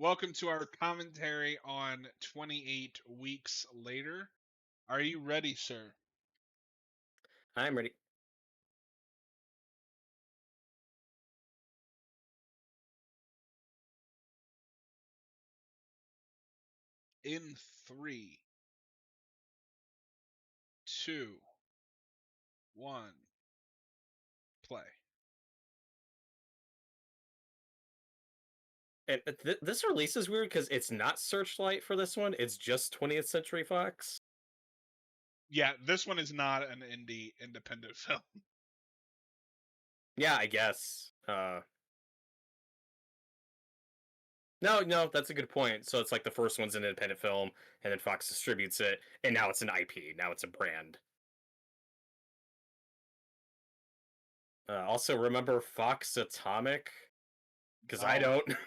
Welcome to our commentary on 28 Weeks Later. Are you ready, sir? I'm ready. In three, two, one, play. And this release is weird because it's not Searchlight for this one. It's just 20th Century Fox. Yeah, this one is not an independent film. Yeah, I guess. No, that's a good point. So it's like the first one's an independent film, and then Fox distributes it, and now it's an IP. Now it's a brand. Also, remember Fox Atomic? Because I Oh, don't.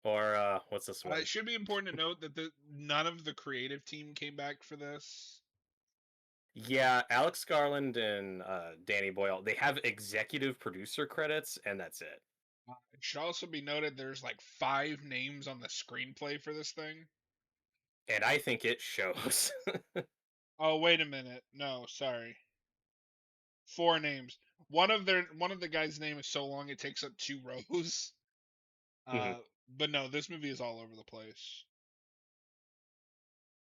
Or what's this one? it should be important to note that none of the creative team came back for this. Yeah, Alex Garland and Danny Boyle. They have executive producer credits, and that's it. It should also be noted there's like five names on the screenplay for this thing. And I think it shows. Oh, wait a minute. No, sorry. Four names. One of the guys' name is so long it takes up two rows. Mhm. But no, this movie is all over the place.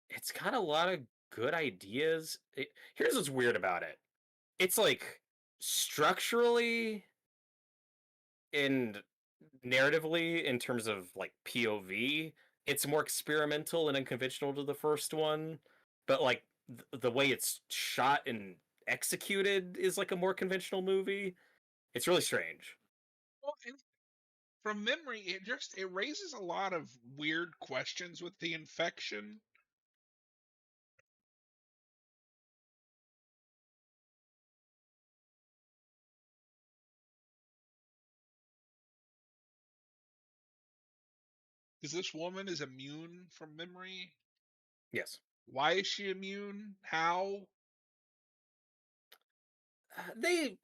It's got a lot of good ideas. Here's what's weird about it. It's like structurally and narratively in terms of like POV, it's more experimental and unconventional to the first one, but like the way it's shot and executed is like a more conventional movie. It's really strange. Well, and from memory, it raises a lot of weird questions with the infection. Because this woman is immune from memory. Yes. Why is she immune? How? They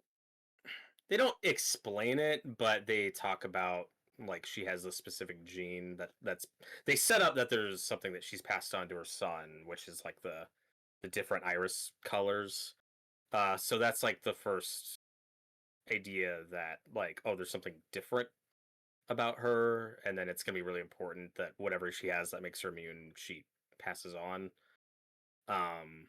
don't explain it, but they talk about like she has a specific gene that's they set up that there's something that she's passed on to her son, which is like the different iris colors. So that's like the first idea that like, oh, there's something different about her, and then it's gonna be really important that whatever she has that makes her immune, she passes on. Um,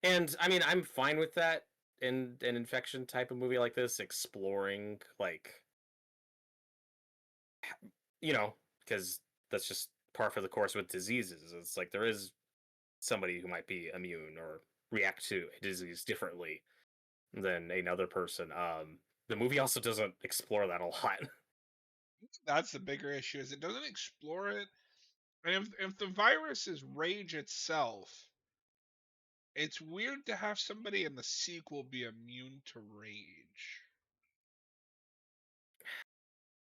and I mean, I'm fine with that in an infection type of movie like this, exploring like you know, because that's just par for the course with diseases. It's like there is somebody who might be immune or react to a disease differently than another person. The movie also doesn't explore that a lot. That's the bigger issue. Is it doesn't explore it, and if the virus is rage itself, it's weird to have somebody in the sequel be immune to rage.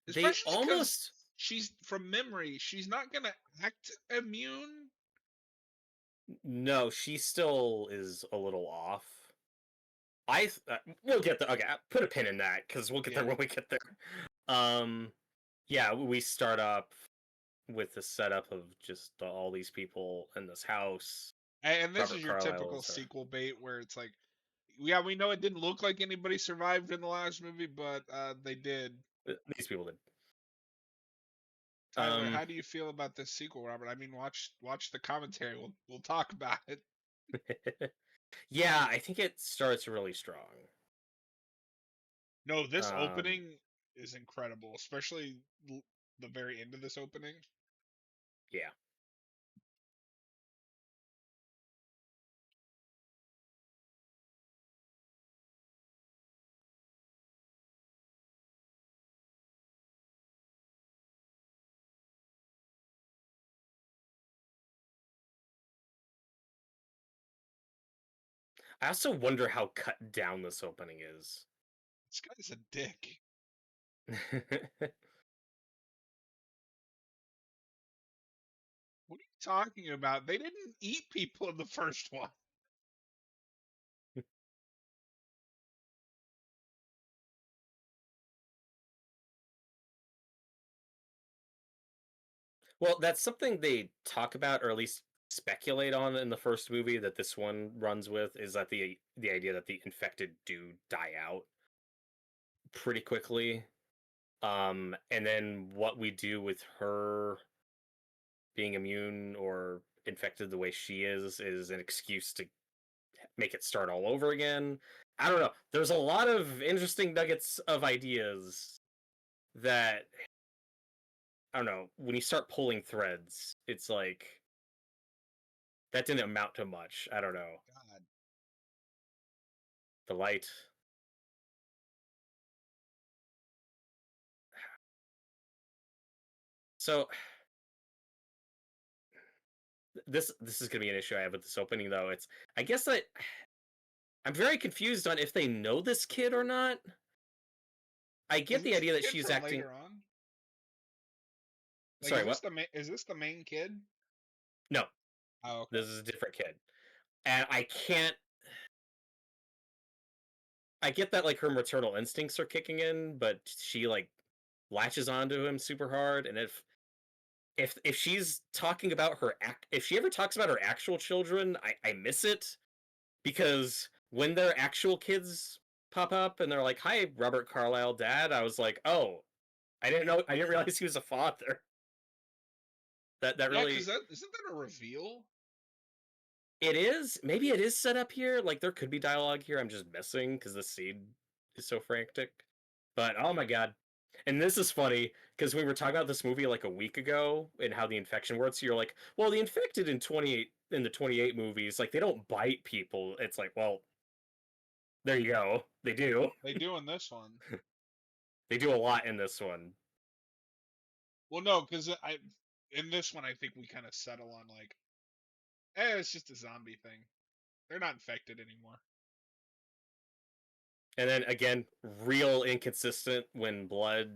They Especially because almost she's from memory, she's not gonna act immune. no, she still is a little off. We'll get there. Okay, put a pin in that because we'll get there Yeah. when we get there. Um, yeah, we start up with the setup of just all these people in this house. And this Robert is your Carlyle typical is her. sequel bait where it's like, yeah, we know it didn't look like anybody survived in the last movie, but they did. These people did. Tyler, Um, how do you feel about this sequel, Robert? I mean, watch the commentary. We'll talk about it. yeah, I think it starts really strong. No, this Um, opening is incredible, especially the very end of this opening. yeah. I also wonder how cut down this opening is. This guy's a dick. What are you talking about? They didn't eat people in the first one. Well, that's something they talk about, or at least speculate on in the first movie that this one runs with, is that the idea that the infected do die out pretty quickly. And then what we do with her being immune or infected the way she is an excuse to make it start all over again. I don't know. There's a lot of interesting nuggets of ideas that I don't know. When you start pulling threads, it's like that didn't amount to much. I don't know. God. The light. So this is gonna be an issue I have with this opening though. It's I guess that I'm very confused on if they know this kid or not. I Is get the this idea the that kid she's from acting. later on? Like, Sorry, what? is this the main kid? No, Oh, okay. this is a different kid, and I can't. I get that like her maternal instincts are kicking in, but she like latches onto him super hard, and if she's talking about if she ever talks about her actual children, I miss it because when their actual kids pop up and they're like, "Hi, Robert Carlyle, Dad," I was like, "Oh, I didn't realize he was a father." That Yeah, because really that isn't that a reveal? it is. Maybe it is set up here. Like there could be dialogue here. I'm just missing because the scene is so frantic. But oh my god. And this is funny because we were talking about this movie like a week ago and how the infection works. You're like, well, the infected in 28 in the 28 movies, like they don't bite people. It's like, well, there you go. They do. They do in this one. They do a lot in this one. Well, no, because I in this one I think we kind of settle on like, it's just a zombie thing. They're not infected anymore. And then again, real inconsistent when blood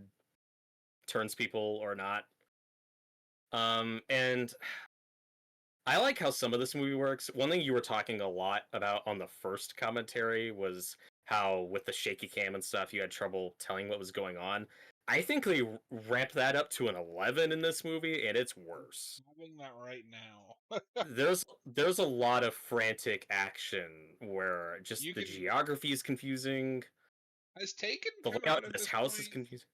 turns people or not. And I like how some of this movie works. One thing you were talking a lot about on the first commentary was how with the shaky cam and stuff, you had trouble telling what was going on. I think they ramped that up to an 11 in this movie, and it's worse. Having that right now. There's a lot of frantic action where just You the can geography is confusing. has Taken The come layout out of at this this house is point? confusing.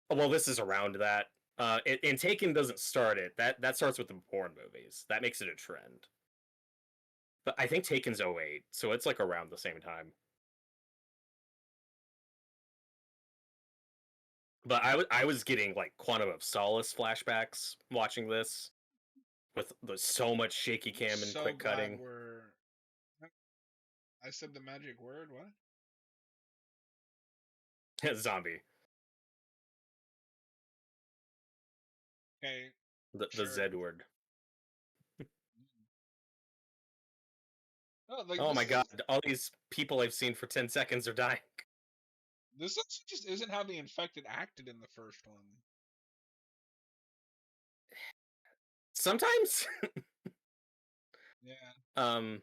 Oh, well, this is around that. And Taken doesn't start it. That starts with the porn movies. That makes it a trend. But I think Taken's '08, so it's like around the same time. But I was getting like Quantum of Solace flashbacks watching this with the so much shaky I'm cam and so quick glad cutting. we're. I said the magic word. What? Zombie, Okay, the sure. Z word. No, like Oh my god, all these people I've seen for 10 seconds are dying. this also just isn't how the infected acted in the first one. Sometimes Yeah. um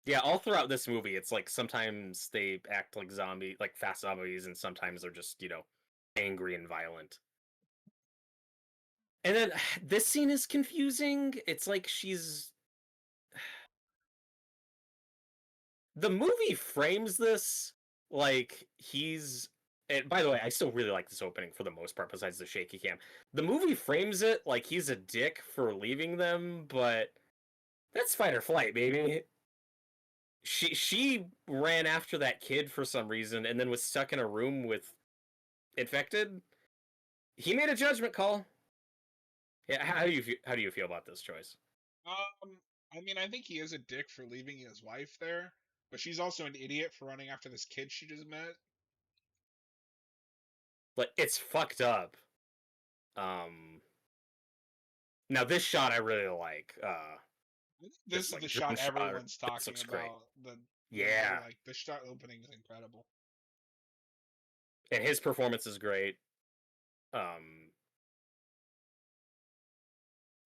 yeah, all throughout this movie it's like sometimes they act like like fast zombies and sometimes they're just, angry and violent. And then this scene is confusing. It's like the movie frames this like he's and by the way, I still really like this opening for the most part, besides the shaky cam. The movie frames it like he's a dick for leaving them, but that's fight or flight, baby. She ran after that kid for some reason and then was stuck in a room with infected. He made a judgment call. Yeah, how do you feel about this choice? I mean, I think he is a dick for leaving his wife there, but she's also an idiot for running after this kid she just met. Like it's fucked up. Um Now this shot I really like. I think this This is the like shot drone shot. everyone's This talking looks great. about. Yeah, Like the shot opening is incredible. and his performance is great. Um,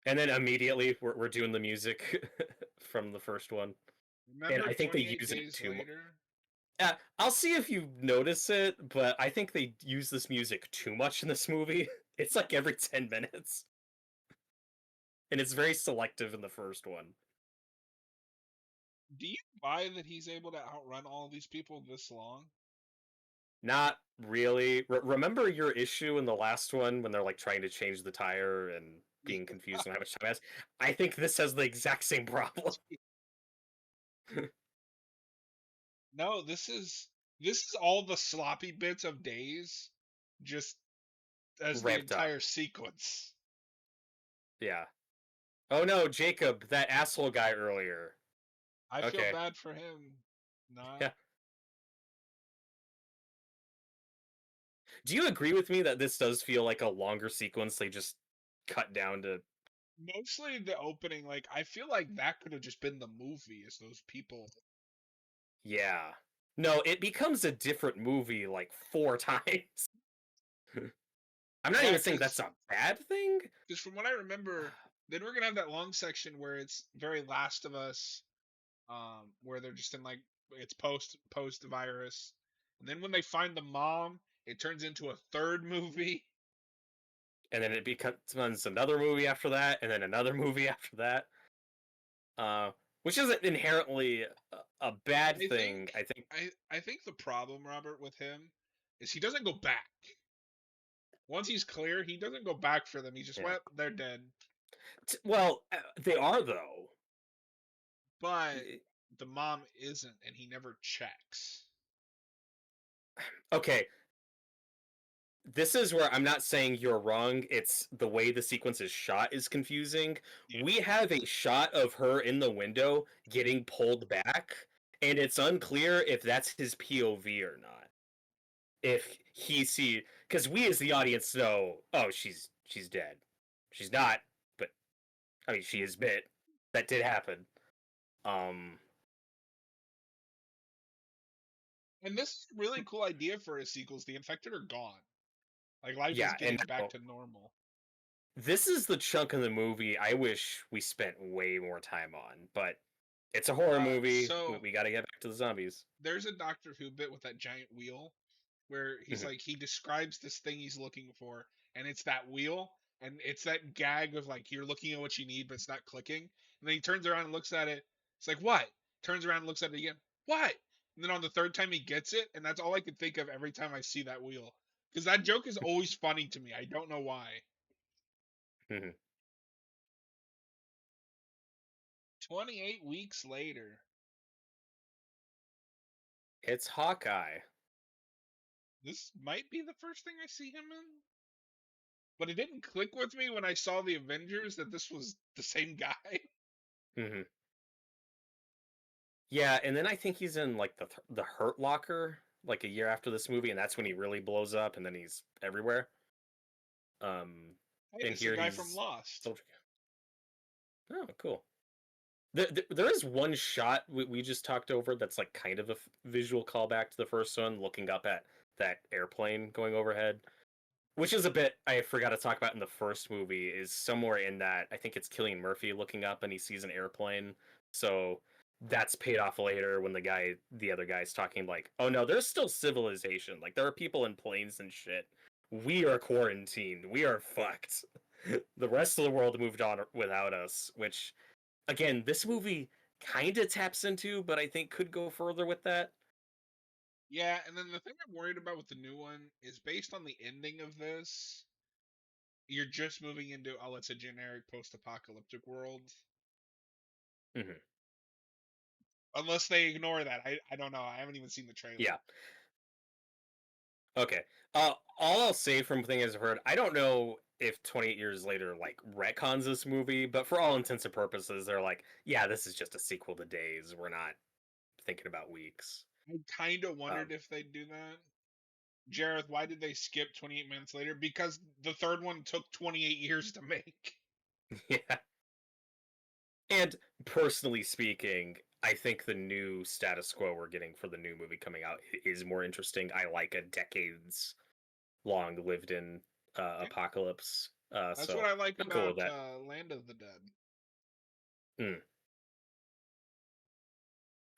and then immediately we're doing the music from the first one, and Remember I think they 28 use it days too. later? I'll see if you notice it, but I think they use this music too much in this movie. It's like every 10 minutes, and it's very selective in the first one. Do you buy that he's able to outrun all of these people this long? Not really. Remember your issue in the last one when they're like trying to change the tire and being confused on how much time it has? I think this has the exact same problem. No, this is all the sloppy bits of days, just as the Ramped up. entire sequence. Yeah. Oh no, Jacob, that asshole guy earlier. I feel Okay. bad for him. Not Yeah. Do you agree with me that this does feel like a longer sequence they just cut down to? mostly the opening. Like I feel like that could have just been the movie, as those people. Yeah. No, it becomes a different movie like 4 times. I'm not Yeah, even saying that's a bad thing. because from what I remember, then we're gonna have that long section where it's very Last of Us, where they're just in like it's post virus, and then when they find the mom, it turns into a third movie. And then it becomes another movie after that, and then another movie after that. Uh, which isn't inherently a bad I think thing. I think. I think the problem, Robert, with him is he doesn't go back. Once he's clear, he doesn't go back for them. He's just, Yeah. well, they're dead. Well, they are though. But the mom isn't, and he never checks. Okay, this is where I'm not saying you're wrong. It's the way the sequence is shot is confusing. Yeah. We have a shot of her in the window getting pulled back, and it's unclear if that's his POV or not. If he see, because we as the audience know, oh, she's dead. She's not, but I mean, she is bit. That did happen. Um, And this is a really cool idea for his sequels. The infected are gone. Like life is yeah, and getting back to normal. this is the chunk of the movie I wish we spent way more time on, but it's a horror movie. So We got to get back to the zombies. there's a Doctor Who bit with that giant wheel where he's Mhm. like he describes this thing he's looking for, and it's that wheel, and it's that gag of like you're looking at what you need, but it's not clicking. And then he turns around and looks at it. It's like what? Turns around and looks at it again. What? And then on the third time he gets it, and that's all I could think of every time I see that wheel. Because that joke is always funny to me. I don't know why. Mhm. 28 weeks later. It's Hawkeye. This might be the first thing I see him in. But it didn't click with me when I saw the Avengers that this was the same guy. Hmm. Yeah, and then I think he's in like the Hurt Locker like a year after this movie, and that's when he really blows up, and then he's everywhere. Hey, And this is a here guy from he's Lost. Soldier. Oh, cool. There is one shot we just talked over that's like kind of a visual callback to the first one, looking up at that airplane going overhead, which is a bit I forgot to talk about in the first movie. Is somewhere in that I think it's Cillian Murphy looking up and he sees an airplane. So that's paid off later when the other guy's talking like, oh no, there's still civilization. Like there are people in planes and shit. We are quarantined. We are fucked. The rest of the world moved on without us, which again, this movie kind of taps into, but I think could go further with that. Yeah, and then the thing I'm worried about with the new one is based on the ending of this, you're just moving into, oh, it's a generic post apocalyptic world. Hmm. Unless they ignore that. I don't know. I haven't even seen the trailer. Yeah. Okay. All I'll say from things I've heard, I don't know if 28 years later like retcons this movie, but for all intents and purposes, they're like, yeah, this is just a sequel to Days. We're not thinking about weeks. I kind of wondered Um, if they'd do that. Jareth, why did they skip 28 minutes later? Because the third one took 28 years to make. yeah. And personally speaking, I think the new status quo we're getting for the new movie coming out is more interesting. I like a decades long lived in Yeah, apocalypse. that's what So I like I'm cool with about that. Land of the Dead. Mm.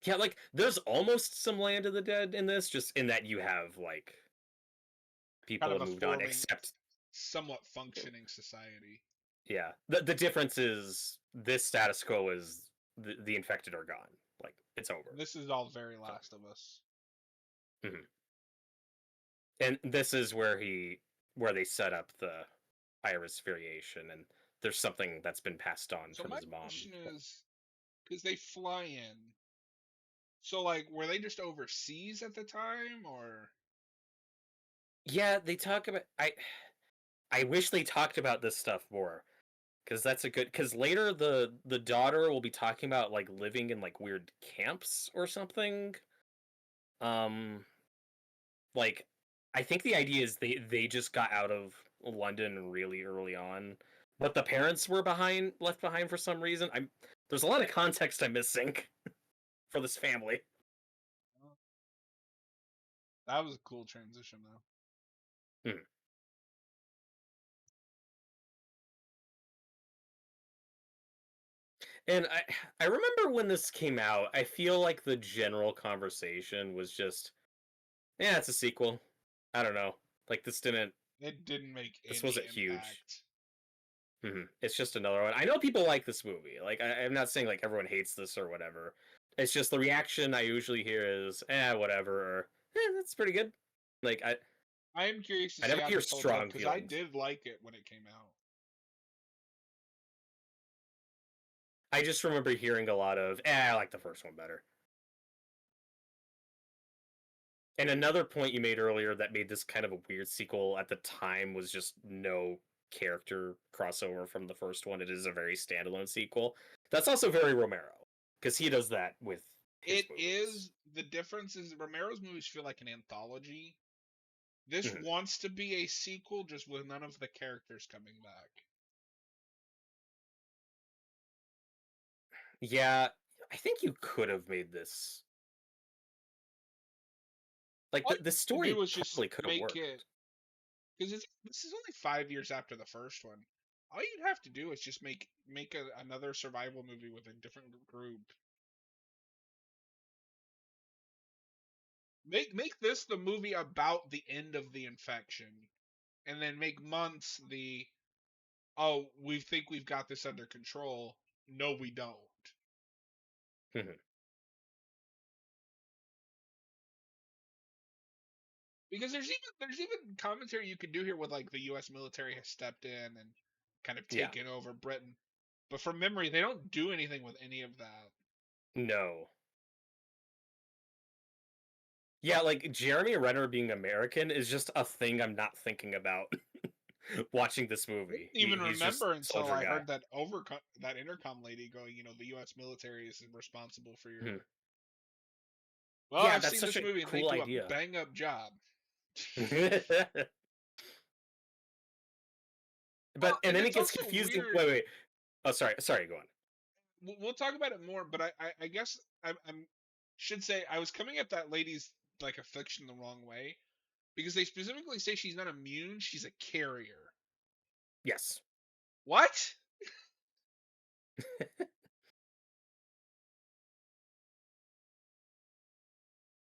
Yeah, like there's almost some Land of the Dead in this, just in that you have like Kind people of have a moved on, forming, except somewhat functioning society. yeah, the difference is this status quo is the infected are gone, like it's over. This is all very So, Last of Us. mhm. And this is where they set up the iris variation, and there's something that's been passed on So from my his mom. question is, because they fly in, so like, were they just overseas at the time, or Yeah, they talk about I wish they talked about this stuff more because that's a good because later the daughter will be talking about like living in like weird camps or something. Um, like I think the idea is they just got out of London really early on, but the parents were left behind for some reason. I'm There's a lot of context I'm missing for this family. oh, that was a cool transition though. Hmm. And I remember when this came out, I feel like the general conversation was just, yeah, it's a sequel. I don't know. Like It didn't make this any wasn't huge. impact. It's just another one. I know people like this movie. Like I'm not saying like everyone hates this or whatever. It's just the reaction I usually hear is, whatever, or that's pretty good. Like I am curious to I see never how hear this holds up strong because I feelings. did like it when it came out. I just remember hearing a lot of, I like the first one better. And another point you made earlier that made this kind of a weird sequel at the time was just no character crossover from the first one. It is a very standalone sequel. That's also very Romero because he does that with his It movies. is the difference is Romero's movies feel like an anthology. This Mhm. wants to be a sequel, just with none of the characters coming back. Yeah, I think you could have made this like All the you do story was just probably could have make it worked. because this is only 5 years after the first one. All you'd have to do is just make another survival movie with a different group. Make this the movie about the end of the infection, and then make months the, oh, we think we've got this under control. No, we don't. Mhm. Because there's even commentary you could do here with like the U.S. military has stepped in and kind of Yeah. taken over Britain. But from memory, they don't do anything with any of that. No. Yeah, like Jeremy Renner being American is just a thing I'm not thinking about watching this I didn't movie. even He's just remember until soldier I guy. heard that intercom lady going, the U.S. military is responsible for Mhm. your. Well, Yeah, I've that's seen such this a movie and they cool do a idea. bang up job. But Well, and and then it it's gets also confusing. weird. Wait, wait. Oh, sorry. Go on. We'll talk about it more, but I guess I'm should say I was coming at that lady's like affliction the wrong way because they specifically say she's not immune, she's a carrier. Yes. What?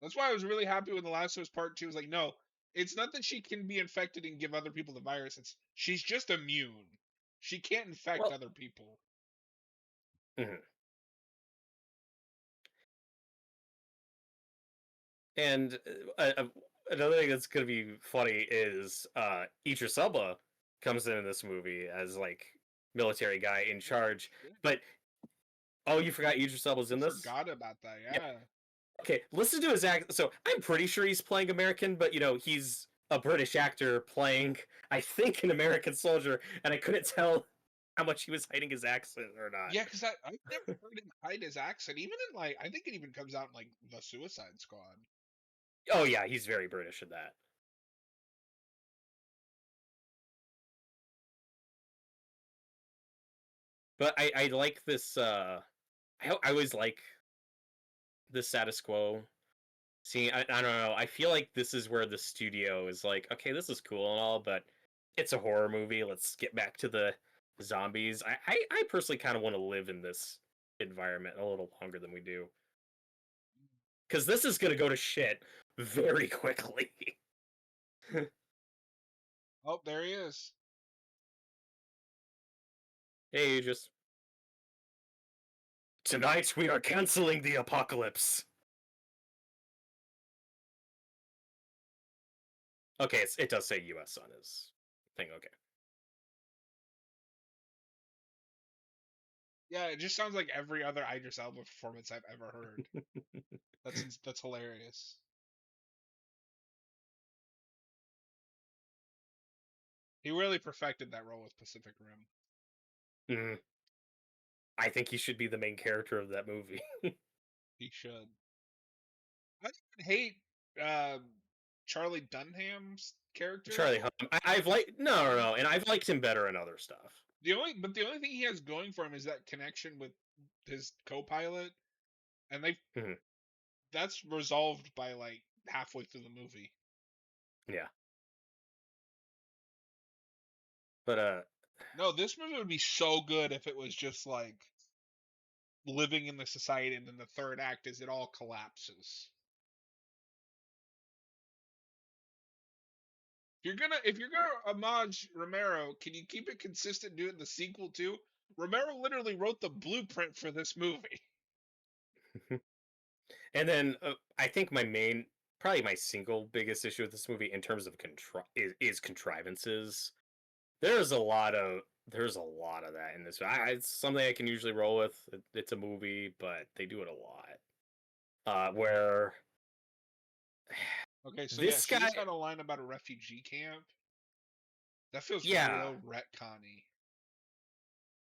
That's why I was really happy when The Last of Us Part 2 was like, no, it's not that she can be infected and give other people the virus. It's she's just immune. She can't infect Well, other people. mhm. And another thing that's gonna be funny is Idris Elba comes in this movie as like military guy in Oh, charge. shit. But oh, you forgot Idris Elba's I in this? forgot about that. Yeah. Yeah. Okay, listen to his act. So I'm pretty sure he's playing American, but he's a British actor playing, I think, an American soldier, and I couldn't tell how much he was hiding his accent or not. Yeah, because I've never heard him hide his accent. Even in like, I think it even comes out in like the Suicide Squad. Oh yeah, he's very British in that. But I like this. I always like the status quo. See, I don't know. I feel like this is where the studio is like, okay, this is cool and all, but it's a horror movie. Let's get back to the zombies. I personally kind of want to live in this environment a little longer than we do. because this is gonna go to shit very quickly. Oh, there he is. Hey, just tonight we are canceling the apocalypse. Okay, it does say U.S. on his thing. Okay. Yeah, it just sounds like every other Idris Elba performance I've ever heard. That's hilarious. He really perfected that role with Pacific Rim. Mm. I think he should be the main character of that movie. He should. I didn't hate Charlie Dunham's character. Charlie Hunnam. I've liked no, and I've liked him better in other stuff. The only thing he has going for him is that connection with his co-pilot, and Mhm. that's resolved by like halfway through the movie. Yeah, but No, this movie would be so good if it was just like living in the society, and then the third act is it all collapses. If you're gonna homage Romero, can you keep it consistent? Do it in the sequel too. Romero literally wrote the blueprint for this movie. and then I think probably my single biggest issue with this movie in terms of is contrivances. There's a lot of that in this. It's something I can usually roll with. It's a movie, but they do it a lot. Where Okay, so yeah, this she guy, just had a line about a refugee camp. That feels yeah, real retconny.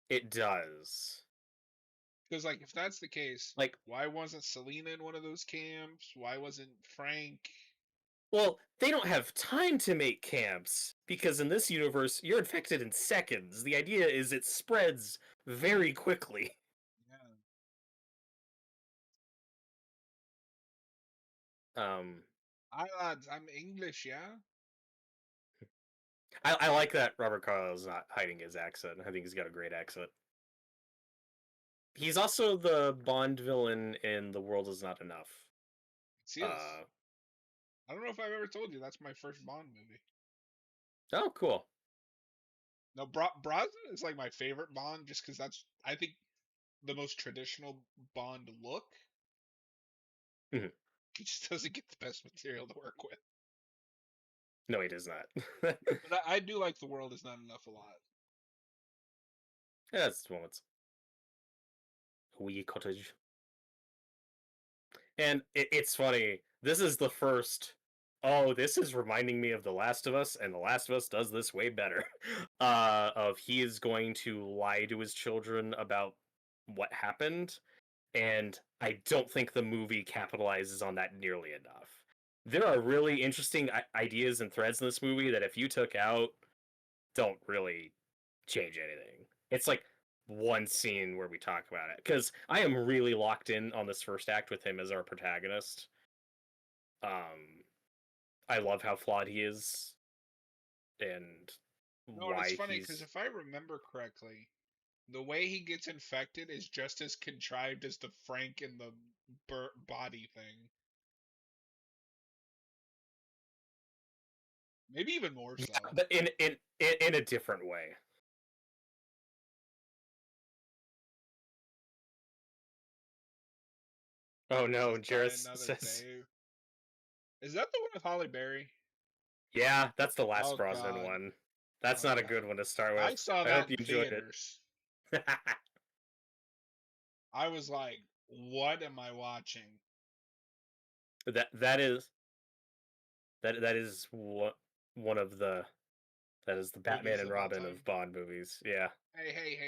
it does. Because like if that's the case, Like, why wasn't Selena in one of those camps? Why wasn't Frank? well, they don't have time to make camps because in this universe, you're infected in seconds. The idea is it spreads very quickly. Yeah. Um, Hi lads, I'm English, yeah? I like that Robert Carlyle's not hiding his accent. I think he's got a great accent. He's also the Bond villain in The World Is Not Enough. Yes, he is. Uh, I don't know if I've ever told you that's my first Bond movie. oh, cool. No, Brosnan is like my favorite Bond just because that's, I think, the most traditional Bond look. Mhm. He just doesn't get the best material to work with. No, he does not. But I do like The World Is Not Enough a lot. Yeah, that's moments. Wee cottage. And it's funny. This is the first. Oh, this is reminding me of The Last of Us, and The Last of Us does this way better. Of he is going to lie to his children about what happened, and I don't think the movie capitalizes on that nearly enough. There are really interesting ideas and threads in this movie that if you took out, don't really change anything. It's like one scene where we talk about it because I am really locked in on this first act with him as our protagonist. I love how flawed he is and No, and it's why funny because he's if I remember correctly, the way he gets infected is just as contrived as the Frank and the body thing. Maybe even more yeah, so. but in a different way. Oh no, Just die Jarrus another says, day. Is that the one with Holly Berry? "Yeah, that's the last Oh Brosnan God. one. That's Oh not a God. good one to start I with. saw I that hope in you enjoyed it." theaters. I was like, what am I watching? That is one of the that is the Batman Movies and of all Robin time. of Bond movies. Yeah. Hey.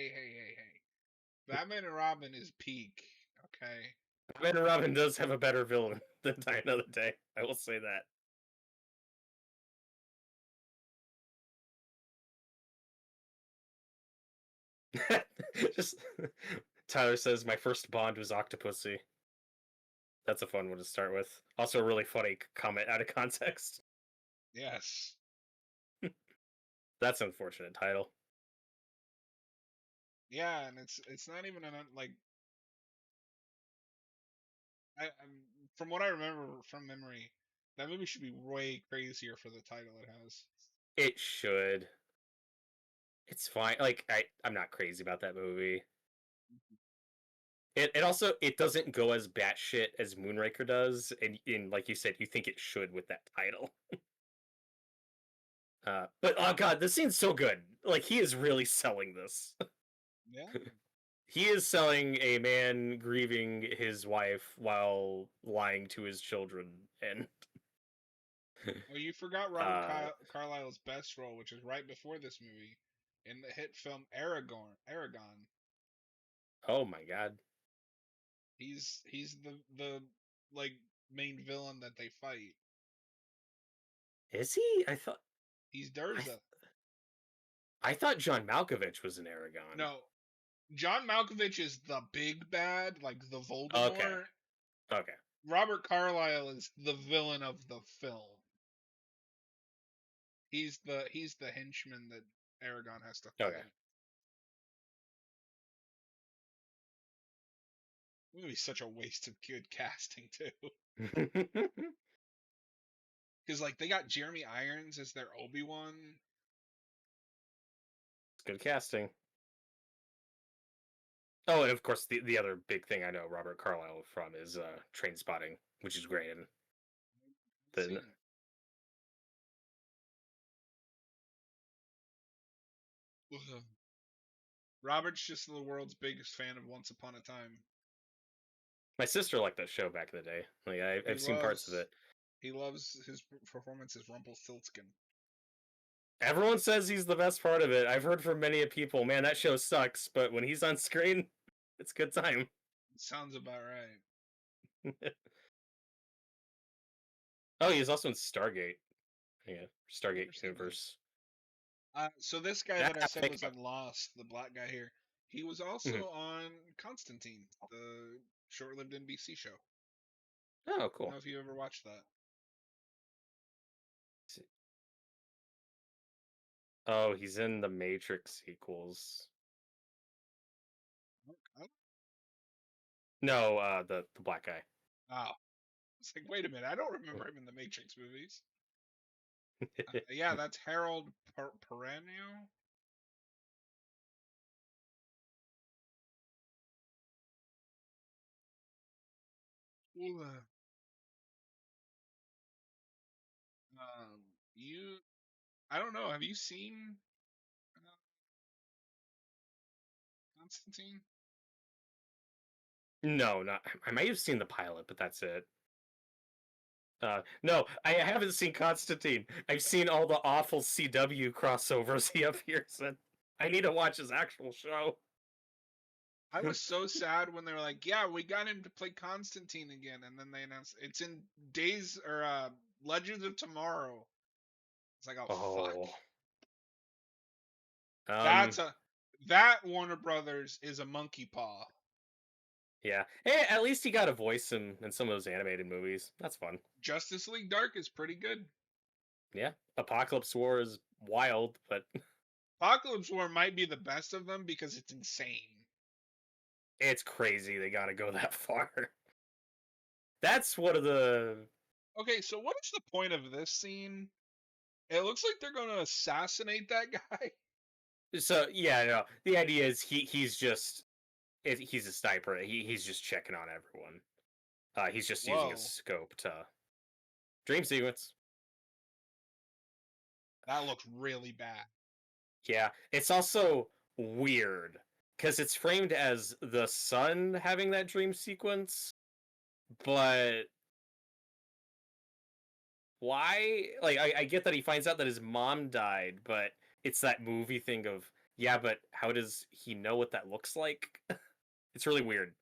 Batman and Robin is peak. Okay. Batman and Robin does have a better villain than Die Another Day. I will say that. Just Tyler says my first Bond was Octopussy. That's a fun one to start with. Also, a really funny comment out of context. Yes. That's an unfortunate title. Yeah, and it's not even an like I'm from what I remember from memory, that movie should be way crazier for the title it has. It should. It's fine. Like I'm not crazy about that movie. It also it doesn't go as batshit as Moonraker does, and like you said, you think it should with that title. But oh god, this scene's so good. Like he is really selling this. Yeah. He is selling a man grieving his wife while lying to his children, and Oh, you forgot Robert uh, Carlyle's best role, which is right before this movie, in the hit film Aragon. Aragon. oh my god, He's the like main villain that they fight. is he? He's I, Durza. th- I thought John Malkovich was an Aragon. No, John Malkovich is the big bad, like the Okay, Voldemort. okay, Robert Carlyle is the villain of the film. He's the henchman that Aragon has to okay. fight. It would be such a waste of good casting too, because like they got Jeremy Irons as their Obi-Wan. It's good casting. Oh, and of course, the other big thing I know Robert Carlyle from is Train Spotting, which is great. And then Seen it. Robert's just the world's biggest fan of Once Upon a Time. my sister liked that show back in the day. Like He I've seen parts of loves it. he loves his performance as Rumpelstiltskin. Everyone says he's the best part of it. I've heard from many people, man, that show sucks, but when he's on screen, it's a good time. Sounds about right. Oh, he's also in Stargate. Yeah, Never Stargate seen that. Universe. So this guy that I said Thank was you. in Lost, the black guy here, he was Mhm. also on Constantine, the short-lived NBC show. Oh, I don't cool. know if you ever watched that. Oh, he's in the Matrix sequels. Oh, No, the black guy. wow. It's like, wait a minute, I don't remember him in the Matrix movies. Yeah, that's Harold Perrineau. Ooh, you, I don't know. Have you seen Constantine? No, not. I might have seen the pilot, but that's it. No, I haven't seen Constantine. I've seen all the awful CW crossovers he appears in. I need to watch his actual show. I was so sad when they were like, "Yeah, we got him to play Constantine again," and then they announced it's in Days or Legends of Tomorrow. It's like, oh fuck. Oh, That's a that Warner Brothers is a monkey paw. yeah. Hey, at least he got a voice in some of those animated movies. That's fun. Justice League Dark is pretty good. Yeah, Apocalypse War is wild, but Apocalypse War might be the best of them because it's insane. it's crazy they got to go that far. That's one of the. Okay, so what is the point of this scene? It looks like they're going to assassinate that guy. So yeah, no. The idea is he's just he's a sniper. He's just checking on everyone. He's just using a Whoa, scope to dream sequence. that looks really bad. Yeah, it's also weird because it's framed as the son having that dream sequence, but why? Like, I get that he finds out that his mom died, but it's that movie thing of, yeah, but how does he know what that looks like? It's really weird.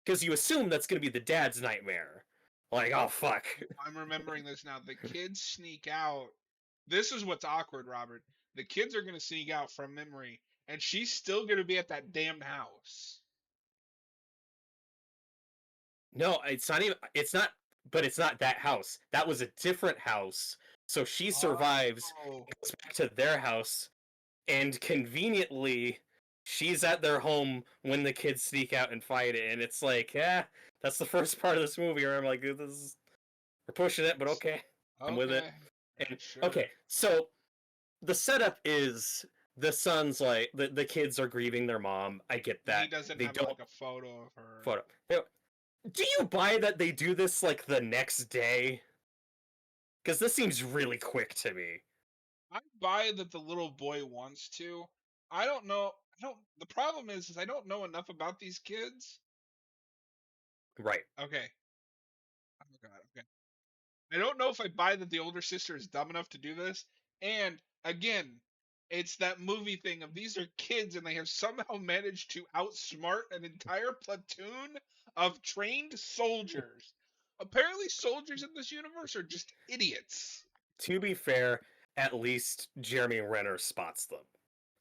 Because you assume that's going to be the dad's nightmare. Like, oh, fuck. I'm remembering this now. The kids sneak out. This is what's awkward, Robert. The kids are going to sneak out from memory, and she's still going to be at that damn house. No, it's not even, it's not, but it's not that house. That was a different house. So she survives, Oh, goes back to their house, and conveniently, she's at their home when the kids sneak out and fight it, and it's like, yeah, that's the first part of this movie where I'm like, we're pushing it, but okay, I'm with it. Okay. And Sure. okay, so the setup is the son's like the kids are grieving their mom. I get And he that. doesn't They have don't like a photo of her. photo. Do you buy that they do this like the next day? Because this seems really quick to me. I buy that the little boy wants to. I don't know. I don't. The problem is I don't know enough about these kids. Right. Okay. Oh God. Okay. I don't know if I buy that the older sister is dumb enough to do this. And again, it's that movie thing of these are kids and they have somehow managed to outsmart an entire platoon of trained soldiers. Apparently, soldiers in this universe are just idiots. To be fair, at least Jeremy Renner spots them,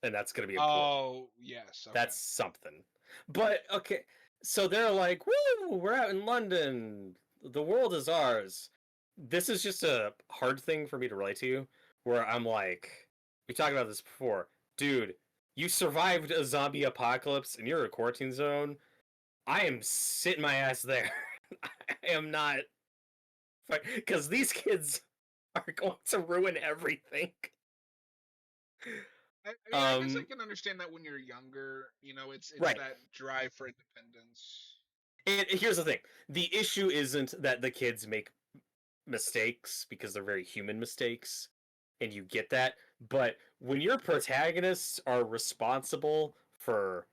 and that's going to be important. Oh, yes. Okay. That's something. But okay, so they're like, "Woo, we're out in London. The world is ours." This is just a hard thing for me to relate to you, where I'm like, we talked about this before, dude. You survived a zombie apocalypse and you're in a quarantine zone. I am sitting my ass there. I am not, because these kids are going to ruin everything. I guess I can understand that when you're younger. It's Right. that drive for independence. And here's the thing: the issue isn't that the kids make mistakes because they're very human mistakes, and you get that. But when your protagonists are responsible for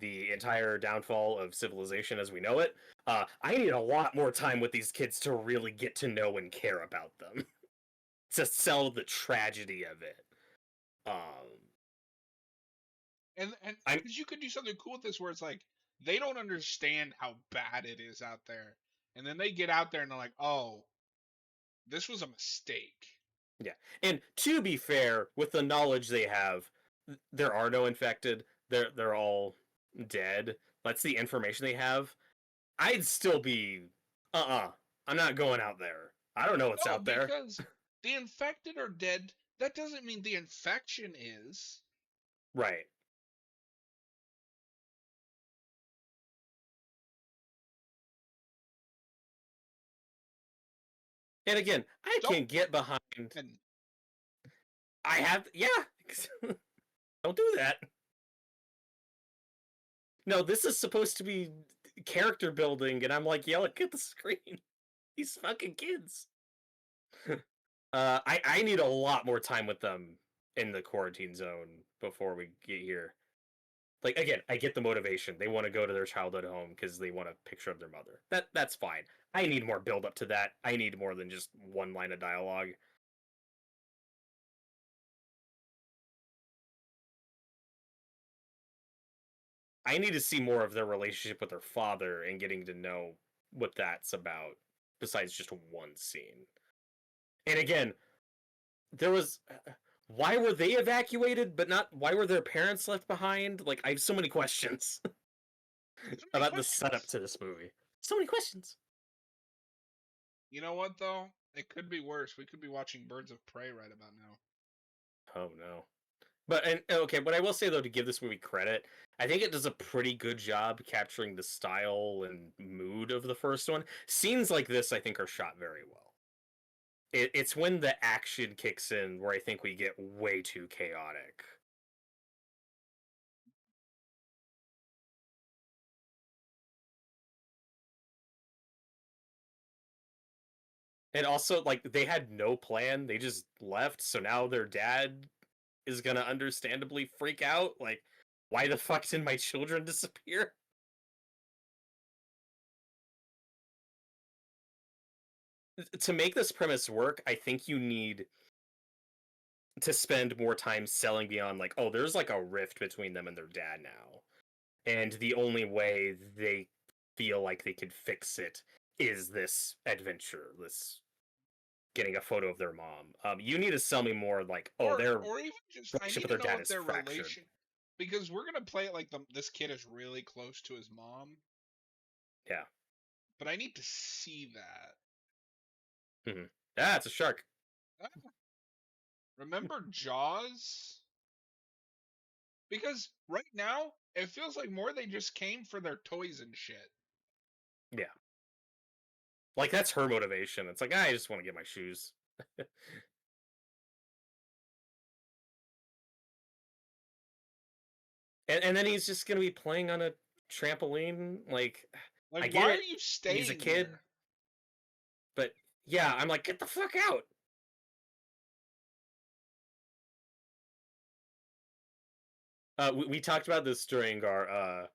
the entire downfall of civilization as we know it, I need a lot more time with these kids to really get to know and care about them to sell the tragedy of it. And I'm because you could do something cool with this, where it's like they don't understand how bad it is out there, and then they get out there and they're like, "Oh, this was a mistake." Yeah. And to be fair, with the knowledge they have, there are no infected. They're all dead. That's the information they have. I'd still be I'm not going out there. I don't know what's No, out there. because the infected are dead. That doesn't mean the infection is. Right. And again, I Don't can get behind and I have yeah. Don't do that. No, this is supposed to be character building and I'm like yelling at the screen. These fucking kids. I need a lot more time with them in the quarantine zone before we get here. Like again, I get the motivation. They want to go to their childhood home because they want a picture of their mother. That's fine. I need more build up to that. I need more than just one line of dialogue. I need to see more of their relationship with their father and getting to know what that's about besides just one scene. And again, there was why were they evacuated but not why were their parents left behind? Like I have so many questions so many about the setup questions. to this movie. So many questions. You know what though? It could be worse. We could be watching Birds of Prey right about now. Oh no. But and okay, but I will say though to give this movie credit, I think it does a pretty good job capturing the style and mood of the first one. Scenes like this I think are shot very well. It's when the action kicks in where I think we get way too chaotic. And also like they had no plan, they just left, so now their dad is gonna understandably freak out. Like, why the fuck did my children disappear? To make this premise work, I think you need to spend more time selling beyond like, oh, there's like a rift between them and their dad now. And the only way they feel like they could fix it is this adventure, this getting a photo of their mom. You need to sell me more like, oh, their Or even just I relationship need with to their know dad if is their fractured. relation, because we're gonna play it like this kid is really close to his mom, Yeah. but I need to see that. Mm-hmm. Ah, it's a shark. Ah, remember Jaws? Because right now it feels like more they just came for their toys and shit. Yeah. Like that's her motivation. It's like I just want to get my shoes. And then he's just gonna be playing on a trampoline. Like Like, I get why are it. you He's a staying kid, there? but yeah, I'm like, get the fuck out. We talked about this during our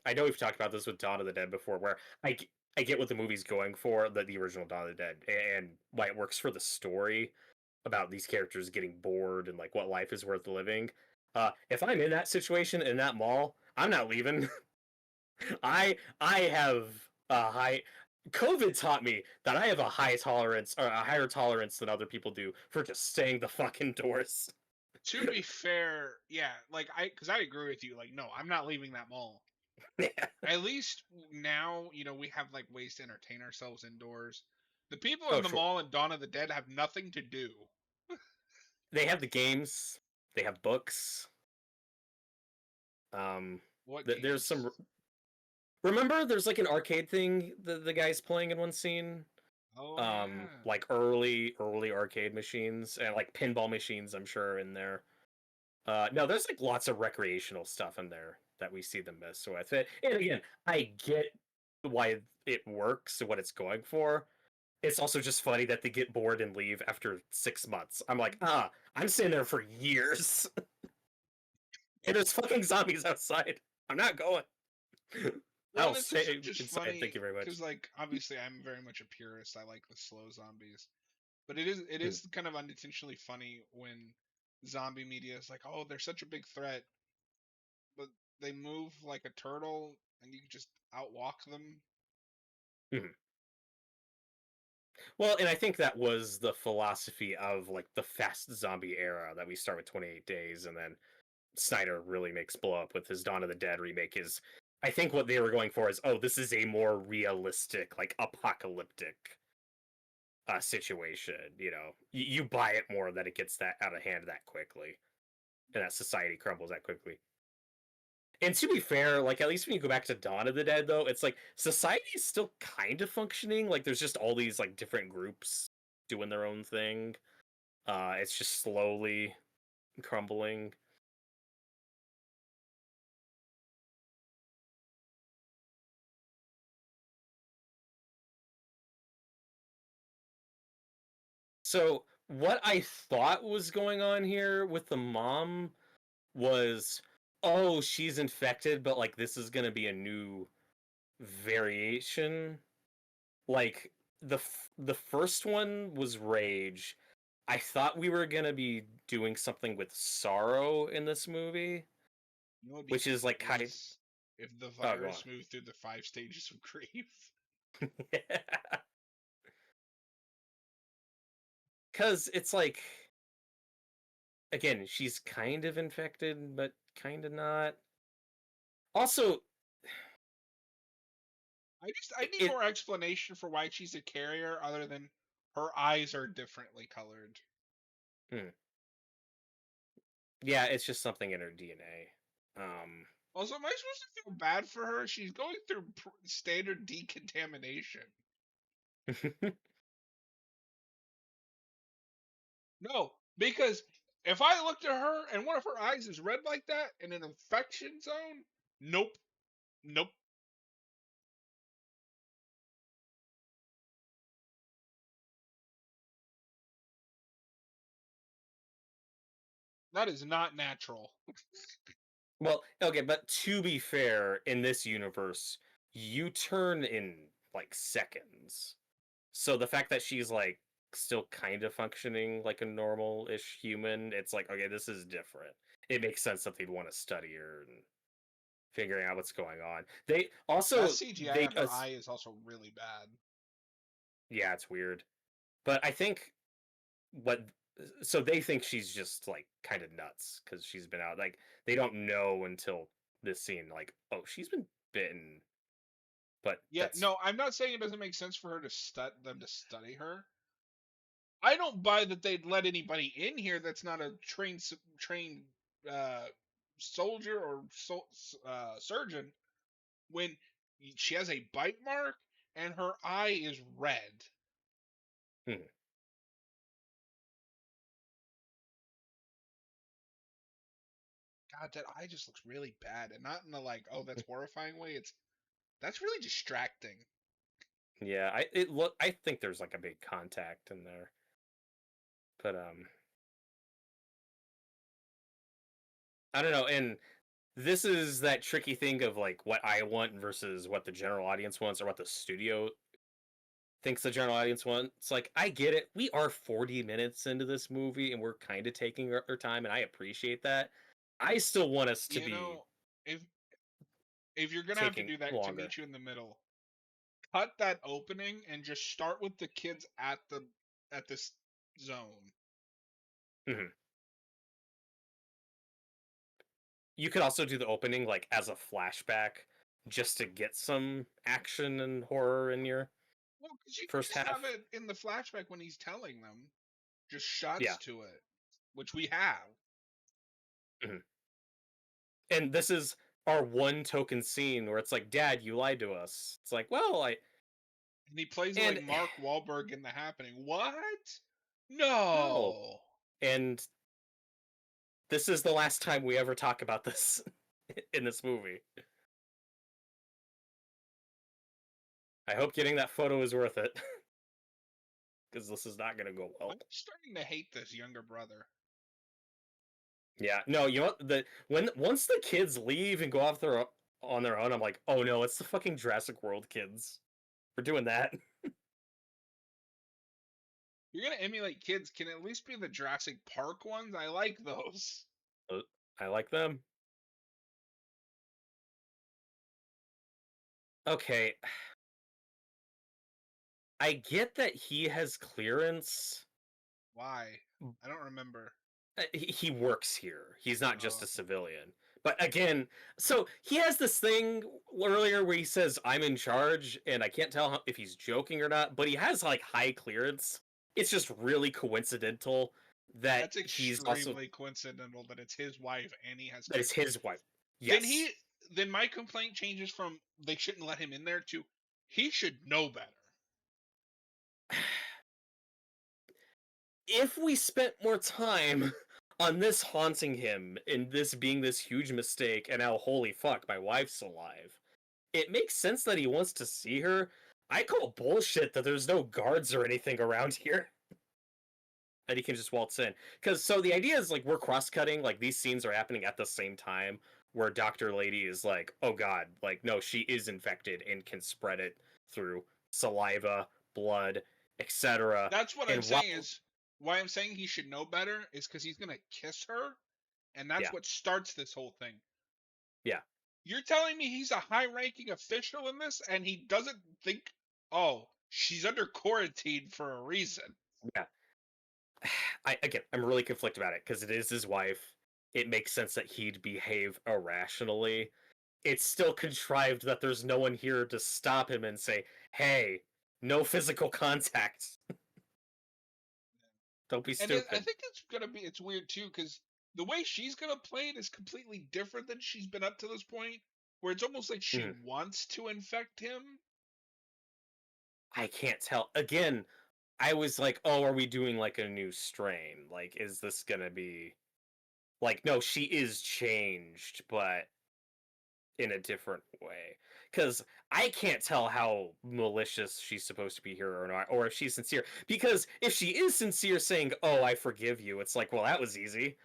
I know we've talked about this with Dawn of the Dead before, where I get what the movie's going for, the original Dawn of the Dead, and why it works for the story about these characters getting bored and like what life is worth living. If I'm in that situation in that mall, I'm not leaving. I have a high. COVID taught me that I have a high tolerance or a higher tolerance than other people do for just staying the fuck indoors. To be fair, yeah, like because I agree with you. Like, no, I'm not leaving that mall. Yeah. At least now, we have like ways to entertain ourselves indoors. The people Oh in the sure. mall in Dawn of the Dead have nothing to do. They have the games. They have books. Um, What there's some. games? Remember, there's like an arcade thing the guy's playing in one scene. Oh yeah. Like early arcade machines and like pinball machines. I'm sure in there. No, there's like lots of recreational stuff in there that we see them mess with. And again, I get why it works and what it's going for. It's also just funny that they get bored and leave after 6 months. I'm like, I'm sitting there for years, and there's fucking zombies outside. I'm not going. Well, I'll and it's also stay just inside. Thank funny you very much. because, like, obviously, I'm very much a purist. I like the slow zombies, but it Hmm. is kind of unintentionally funny when zombie media is like, "Oh, they're such a big threat," but they move like a turtle, and you can just outwalk them. Mhm. Well, and I think that was the philosophy of like the fast zombie era that we start with 28 Days, and then Snyder really makes blow up with his Dawn of the Dead remake. Is I think what they were going for is, oh, this is a more realistic, like apocalyptic situation. You buy it more that it gets that out of hand that quickly, and that society crumbles that quickly. And to be fair, like at least when you go back to Dawn of the Dead, though, it's like society is still kind of functioning. Like there's just all these like different groups doing their own thing. It's just slowly crumbling. So what I thought was going on here with the mom was, oh, she's infected, but like this is gonna be a new variation. Like the first one was Rage. I thought we were gonna be doing something with Sorrow in this movie, You know, what would be which is like kind. hilarious if the Oh, go on. virus moved through the 5 stages of grief. Because it's like, again, she's kind of infected, but kind of not. Also, I need it more explanation for why she's a carrier other than her eyes are differently colored. hmm, yeah, it's just something in her DNA. Also, am I supposed to feel bad for her? She's going through standard decontamination. No, because if I looked at her and one of her eyes is red like that in an infection zone, nope, nope, that is not natural. Well, okay, but to be fair, in this universe, you turn in like seconds. So the fact that she's like still kind of functioning like a normal-ish human, it's like, okay, this is different. It makes sense that they'd want to study her and figuring out what's going on. They That also CGI on her eye is also really bad. yeah, it's weird. But I think what so they think she's just like kind of nuts because she's been out. Like they don't know until this scene, like, oh, she's been bitten. But Yeah, that's no, I'm not saying it doesn't make sense for her to them to study her. I don't buy that they'd let anybody in here that's not a trained uh, soldier or surgeon when she has a bite mark and her eye is red. Mhm. God, that eye just looks really bad, and not in the like, oh, that's horrifying way. That's really distracting. Yeah, I think there's like a big contact in there. But I don't know, and this is that tricky thing of like what I want versus what the general audience wants or what the studio thinks the general audience wants. Like, I get it. We are 40 minutes into this movie and we're kind of taking our time, and I appreciate that. I still want us to You be know, if you're gonna have to taking do that to longer. meet you in the middle, cut that opening and just start with the kids at this zone. Mhm. You could also do the opening like as a flashback just to get some action and horror in your Well, because you can first just have half. it in the flashback when he's telling them, just Yeah. shots to it, which we have. Mhm. And this is our one token scene where it's like, Dad, you lied to us. It's like, well, And he plays it and like Mark Wahlberg in The Happening. What? no. No. And this is the last time we ever talk about this in this movie. I hope getting that photo is worth it. Because this is not going to go well. I'm starting to hate this younger brother. Yeah, no, you know what? Once the kids leave and go off on their own, I'm like, oh no, it's the fucking Jurassic World kids. We're doing that. You're gonna emulate kids, can at least be the Jurassic Park ones. I like those. Uh, I like them. Okay, I get that he has clearance. Why? I don't remember. He works here. He's not just a Oh, civilian. But again, so he has this thing earlier where he says, "I'm in charge," and I can't tell if he's joking or not. But he has like high clearance. It's just really coincidental that that's he's also extremely coincidental that it's his wife and he has that clear. it's his wife. Then Yes. he, then my complaint changes from they shouldn't let him in there to he should know better. If we spent more time on this haunting him and this being this huge mistake, and now holy fuck, my wife's alive, it makes sense that he wants to see her. I call bullshit that there's no guards or anything around here that he can just waltz in. Because so the idea is like we're cross cutting, like these scenes are happening at the same time where Dr. Lady is like, oh god, like no, she is infected and can spread it through saliva, blood, etc. That's what I'm And saying while is why I'm saying he should know better is because he's gonna kiss her, and that's yeah, what starts this whole thing. yeah, You're telling me he's a high-ranking official in this, and he doesn't think, oh, she's under quarantine for a reason. yeah. I'm really conflicted about it because it is his wife. It makes sense that he'd behave irrationally. It's still contrived that there's no one here to stop him and say, "Hey, no physical contact. Don't be And I stupid." think it's weird too, because the way she's gonna play it is completely different than she's been up to this point, where it's almost like she Mhm. wants to infect him. I can't tell. Again, I was like, "Oh, are we doing like a new strain? Like, is this gonna be like, no, she is changed, but in a different way?" Because I can't tell how malicious she's supposed to be here or not, or if she's sincere. Because if she is sincere, saying, "Oh, I forgive you," it's like, well, that was easy.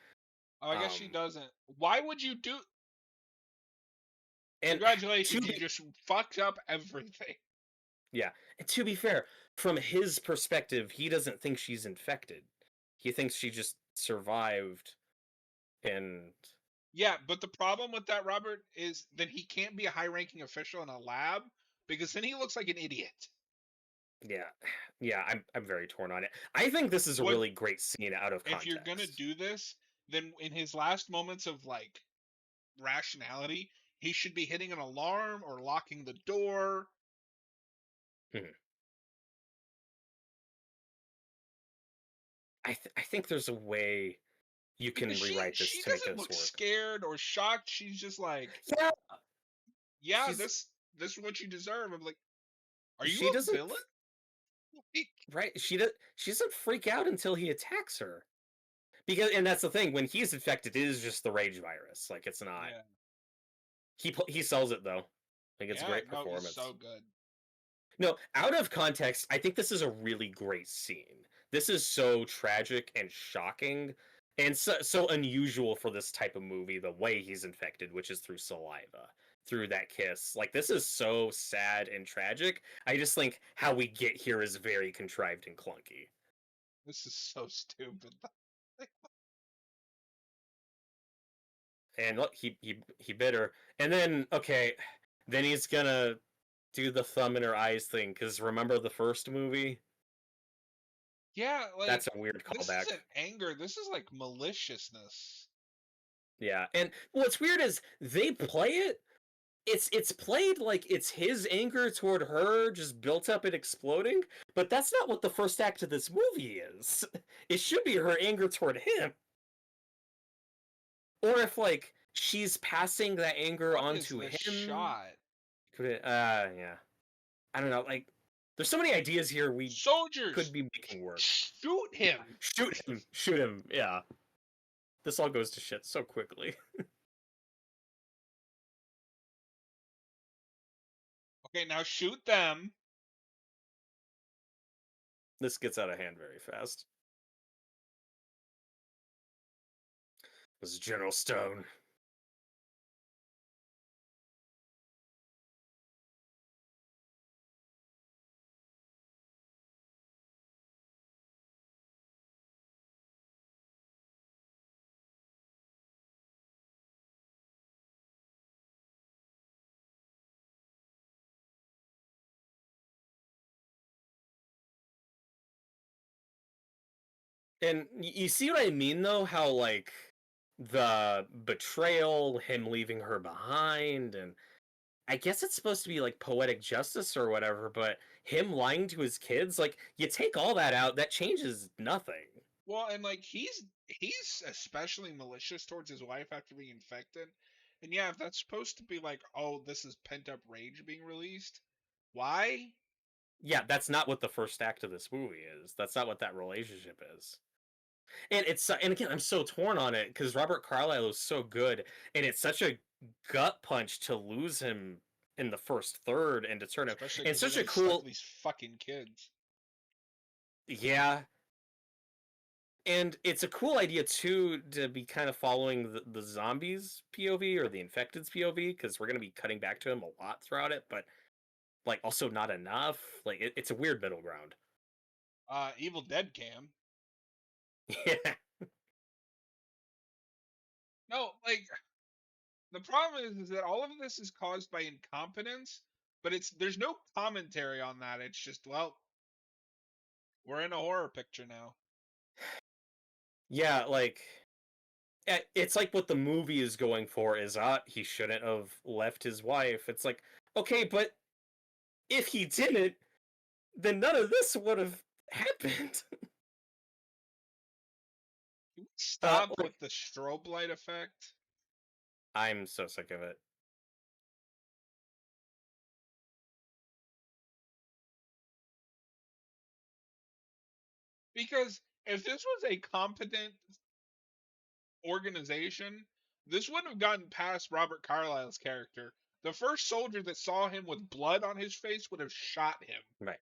Oh, I guess she Um, doesn't. Why would you do? and to Congratulations, you be just fucked up everything. yeah, and to be fair, from his perspective, he doesn't think she's infected. He thinks she just survived, and Yeah, but the problem with that, Robert, is that he can't be a high-ranking official in a lab because then he looks like an idiot. yeah, yeah, I'm very torn on it. I think this is a What really great scene out of if you're gonna context. do this? Then in his last moments of like rationality, he should be hitting an alarm or locking the door. Mhm. I think there's a way you because can she rewrite this she to make doesn't this look work. scared or shocked. She's just like, Yeah, yeah, she's this is what you deserve. I'm like, are you she a doesn't villain? Like, right. She doesn't freak out until he attacks her. Because and that's the thing, when he's infected, it is just the rage virus. Like it's not. yeah, He sells it though. Like it's a yeah, great no, he's performance. so good. No, out of context, I think this is a really great scene. This is so tragic and shocking, and so unusual for this type of movie. The way he's infected, which is through saliva, through that kiss. Like this is so sad and tragic. I just think how we get here is very contrived and clunky. This is so stupid. And look, he bit her, and then okay, then he's gonna do the thumb in her eyes thing. Because remember the first movie? Yeah, That's like a weird this callback. isn't anger. This is like maliciousness. Yeah, and what's weird is they play it. It's played like it's his anger toward her just built up and exploding, but that's not what the first act of this movie is. It should be her anger toward him, or if like she's passing that anger What is onto this him. shot? Could it? Yeah. I don't know. Like, there's so many ideas here we could Soldiers, be making work. shoot him. Shoot him! Shoot him! Yeah. This all goes to shit so quickly. Okay, now shoot them. This gets out of hand very fast. This is General Stone. And you see what I mean, though? How, like, the betrayal, him leaving her behind, and I guess it's supposed to be like poetic justice or whatever, but him lying to his kids, like, you take all that out, that changes nothing. Well, and like he's especially malicious towards his wife after being infected. And yeah, if that's supposed to be like, oh, this is pent up rage being released, why? Yeah, that's not what the first act of this movie is. That's not what that relationship is. And and again, I'm so torn on it because Robert Carlyle is so good, and it's such a gut punch to lose him in the first third and to turn him. Especially And because they're such a gonna suck cool, these fucking kids. yeah, and it's a cool idea too to be kind of following the zombies POV or the infected's POV because we're gonna be cutting back to him a lot throughout it, but like also not enough. Like it's a weird middle ground. Evil Dead cam. Yeah, No, like the problem is that all of this is caused by incompetence, but there's no commentary on that. It's just, well, we're in a horror picture now. yeah, like it's like what the movie is going for is he shouldn't have left his wife. It's like, okay, but if he didn't, then none of this would have happened. Can we stop Like with the strobe light effect? I'm so sick of it. Because if this was a competent organization, this wouldn't have gotten past Robert Carlyle's character. The first soldier that saw him with blood on his face would have shot him. Right.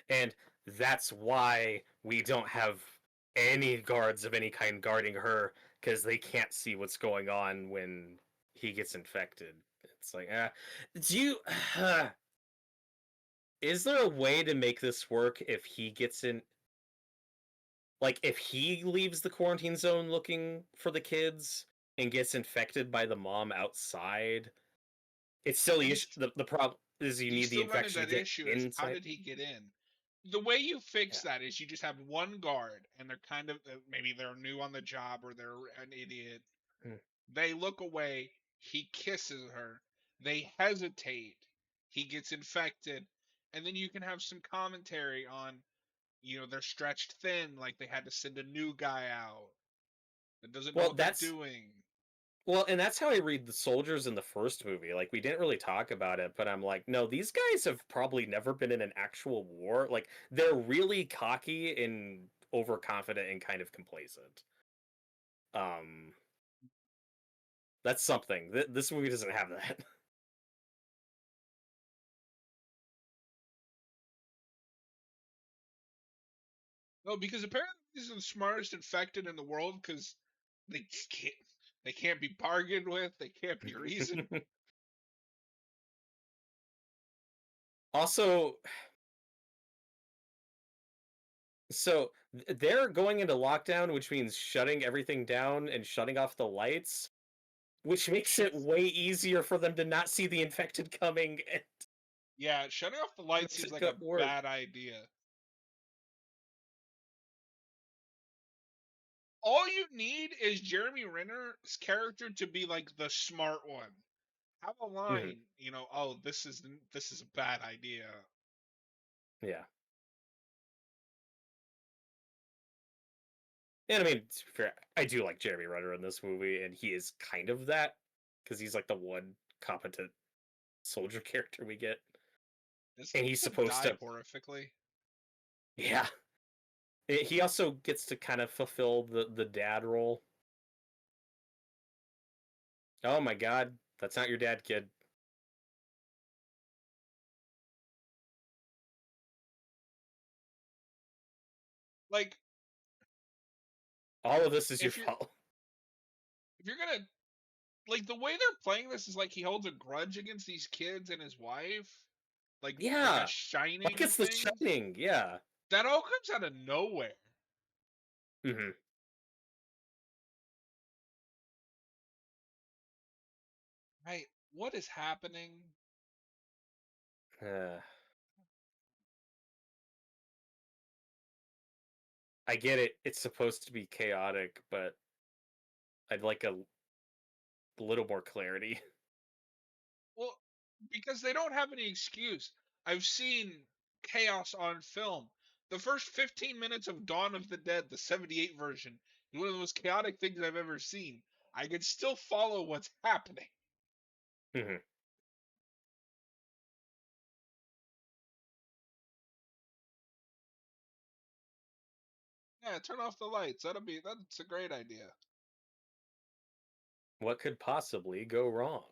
And that's why we don't have any guards of any kind guarding her because they can't see what's going on when he gets infected. It's like, do you is there a way to make this work if he gets in, like if he leaves the quarantine zone looking for the kids and gets infected by the mom outside? It's still the You, issue. The problem is you you need the still run into infection to that get issue is how inside. did he get in? The way you fix Yeah. that is you just have one guard and they're kind of maybe they're new on the job or they're an idiot. Hmm. They look away, he kisses her, they hesitate, he gets infected, and then you can have some commentary on, they're stretched thin, like they had to send a new guy out. that doesn't know Well, what they're that's doing. well, and that's how I read the soldiers in the first movie. Like, we didn't really talk about it, but I'm like, no, these guys have probably never been in an actual war. Like, they're really cocky and overconfident and kind of complacent. Um, that's something. This movie doesn't have that. No, because apparently these are the smartest infected in the world because they can't they can't be bargained with. They can't be reasoned. Also, so they're going into lockdown, which means shutting everything down and shutting off the lights, which makes it way easier for them to not see the infected coming and Yeah, shutting off the light makes seems it like a worse. bad idea. All you need is Jeremy Renner's character to be like the smart one. Have a Mhm. line, oh, this is a bad idea. Yeah. And I mean, to be fair, I do like Jeremy Renner in this movie, and he is kind of that because he's like the one competent soldier character we get, Does and he he's get to supposed die to. horrifically? Yeah. He also gets to kind of fulfill the dad role. Oh my god, that's not your dad, kid. Like, All of this is your if you're fault. if you're gonna like the way they're playing this is like he holds a grudge against these kids and his wife, like a Yeah, like shining it's The thing. Shining. Yeah. That all comes out of nowhere. Hmm. Right? What is happening? Uh, I get it. It's supposed to be chaotic, but I'd like a little more clarity. Well, because they don't have any excuse. I've seen chaos on film. The first 15 minutes of Dawn of the Dead, the 78 version, is one of the most chaotic things I've ever seen. I can still follow what's happening. Hmm. Yeah, turn off the lights. That's a great idea. What could possibly go wrong?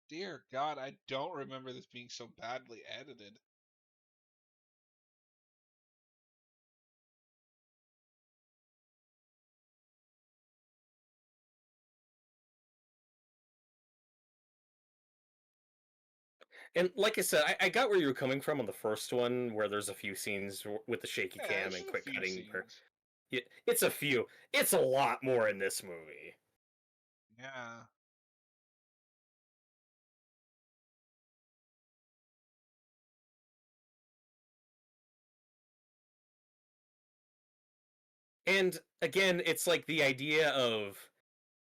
Dear God, I don't remember this being so badly edited. And like I said, I got where you were coming from on the first one, where there's a few scenes with the shaky Yeah, cam it's and just a quick few cutting. Where scenes. it's a few. It's a lot more in this movie. Yeah. And again, it's like the idea of,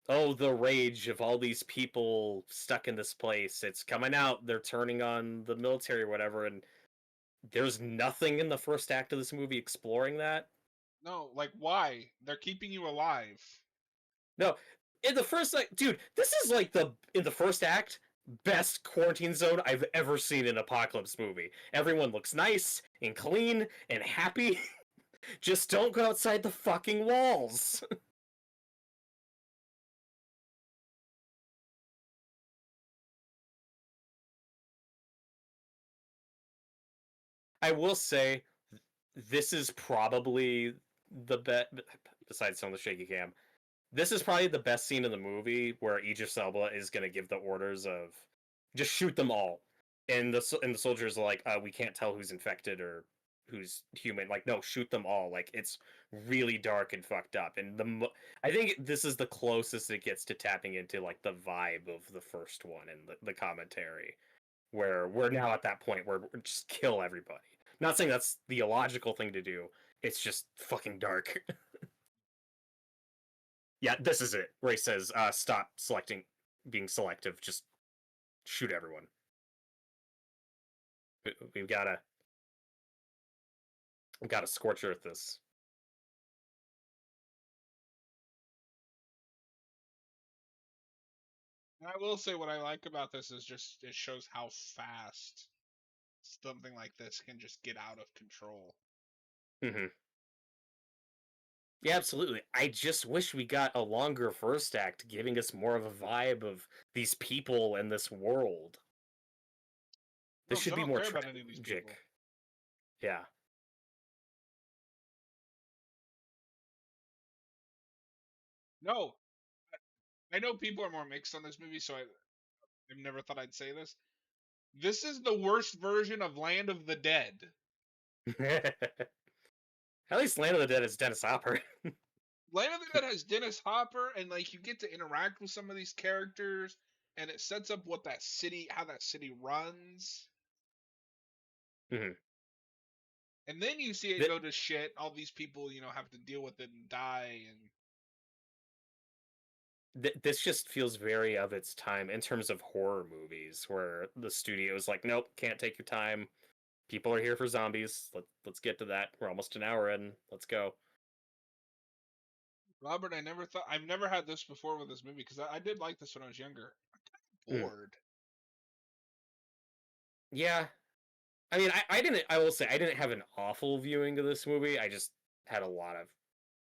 oh, the rage of all these people stuck in this place. It's coming out. They're turning on the military or whatever. And there's nothing in the first act of this movie exploring that. No, like why? They're keeping you alive. No, in the first, like, dude, this is like the in the first act best quarantine zone I've ever seen in an apocalypse movie. Everyone looks nice and clean and happy. Just don't go outside the fucking walls. I will say this is probably the best, besides some of the shaky cam. This is probably the best scene in the movie where Idris Elba is going to give the orders of just shoot them all, and the soldiers are like, we can't tell who's infected or who's human. Like, no, shoot them all. Like, it's really dark and fucked up. And I think this is the closest it gets to tapping into like the vibe of the first one and the commentary, where we're now at that point where we're just kill everybody. Not saying that's the illogical thing to do. It's just fucking dark. Yeah, this is it. Where he says, "Stop selecting, being selective. Just shoot everyone." We've gotta scorch earth this. And I will say what I like about this is just it shows how fast something like this can just get out of control. Hmm. Yeah, absolutely. I just wish we got a longer first act, giving us more of a vibe of these people and this world. No, This because should I be don't more care about any of these tragic. people. Yeah. No, I know people are more mixed on this movie, so I've never thought I'd say this. This is the worst version of Land of the Dead. At least Land of the Dead is Dennis Hopper. Land of the Dead has Dennis Hopper, and like you get to interact with some of these characters, and it sets up what that city, how that city runs, Mhm. and then you see it Th- go to shit. All these people, have to deal with it and die, and this just feels very of its time in terms of horror movies, where the studio is like, nope, can't take your time. People are here for zombies. Let's get to that. We're almost an hour in. Let's go. Robert, I've never had this before with this movie because I did like this when I was younger. Mm. Bored. Yeah, I mean, I didn't. I will say I didn't have an awful viewing of this movie. I just had a lot of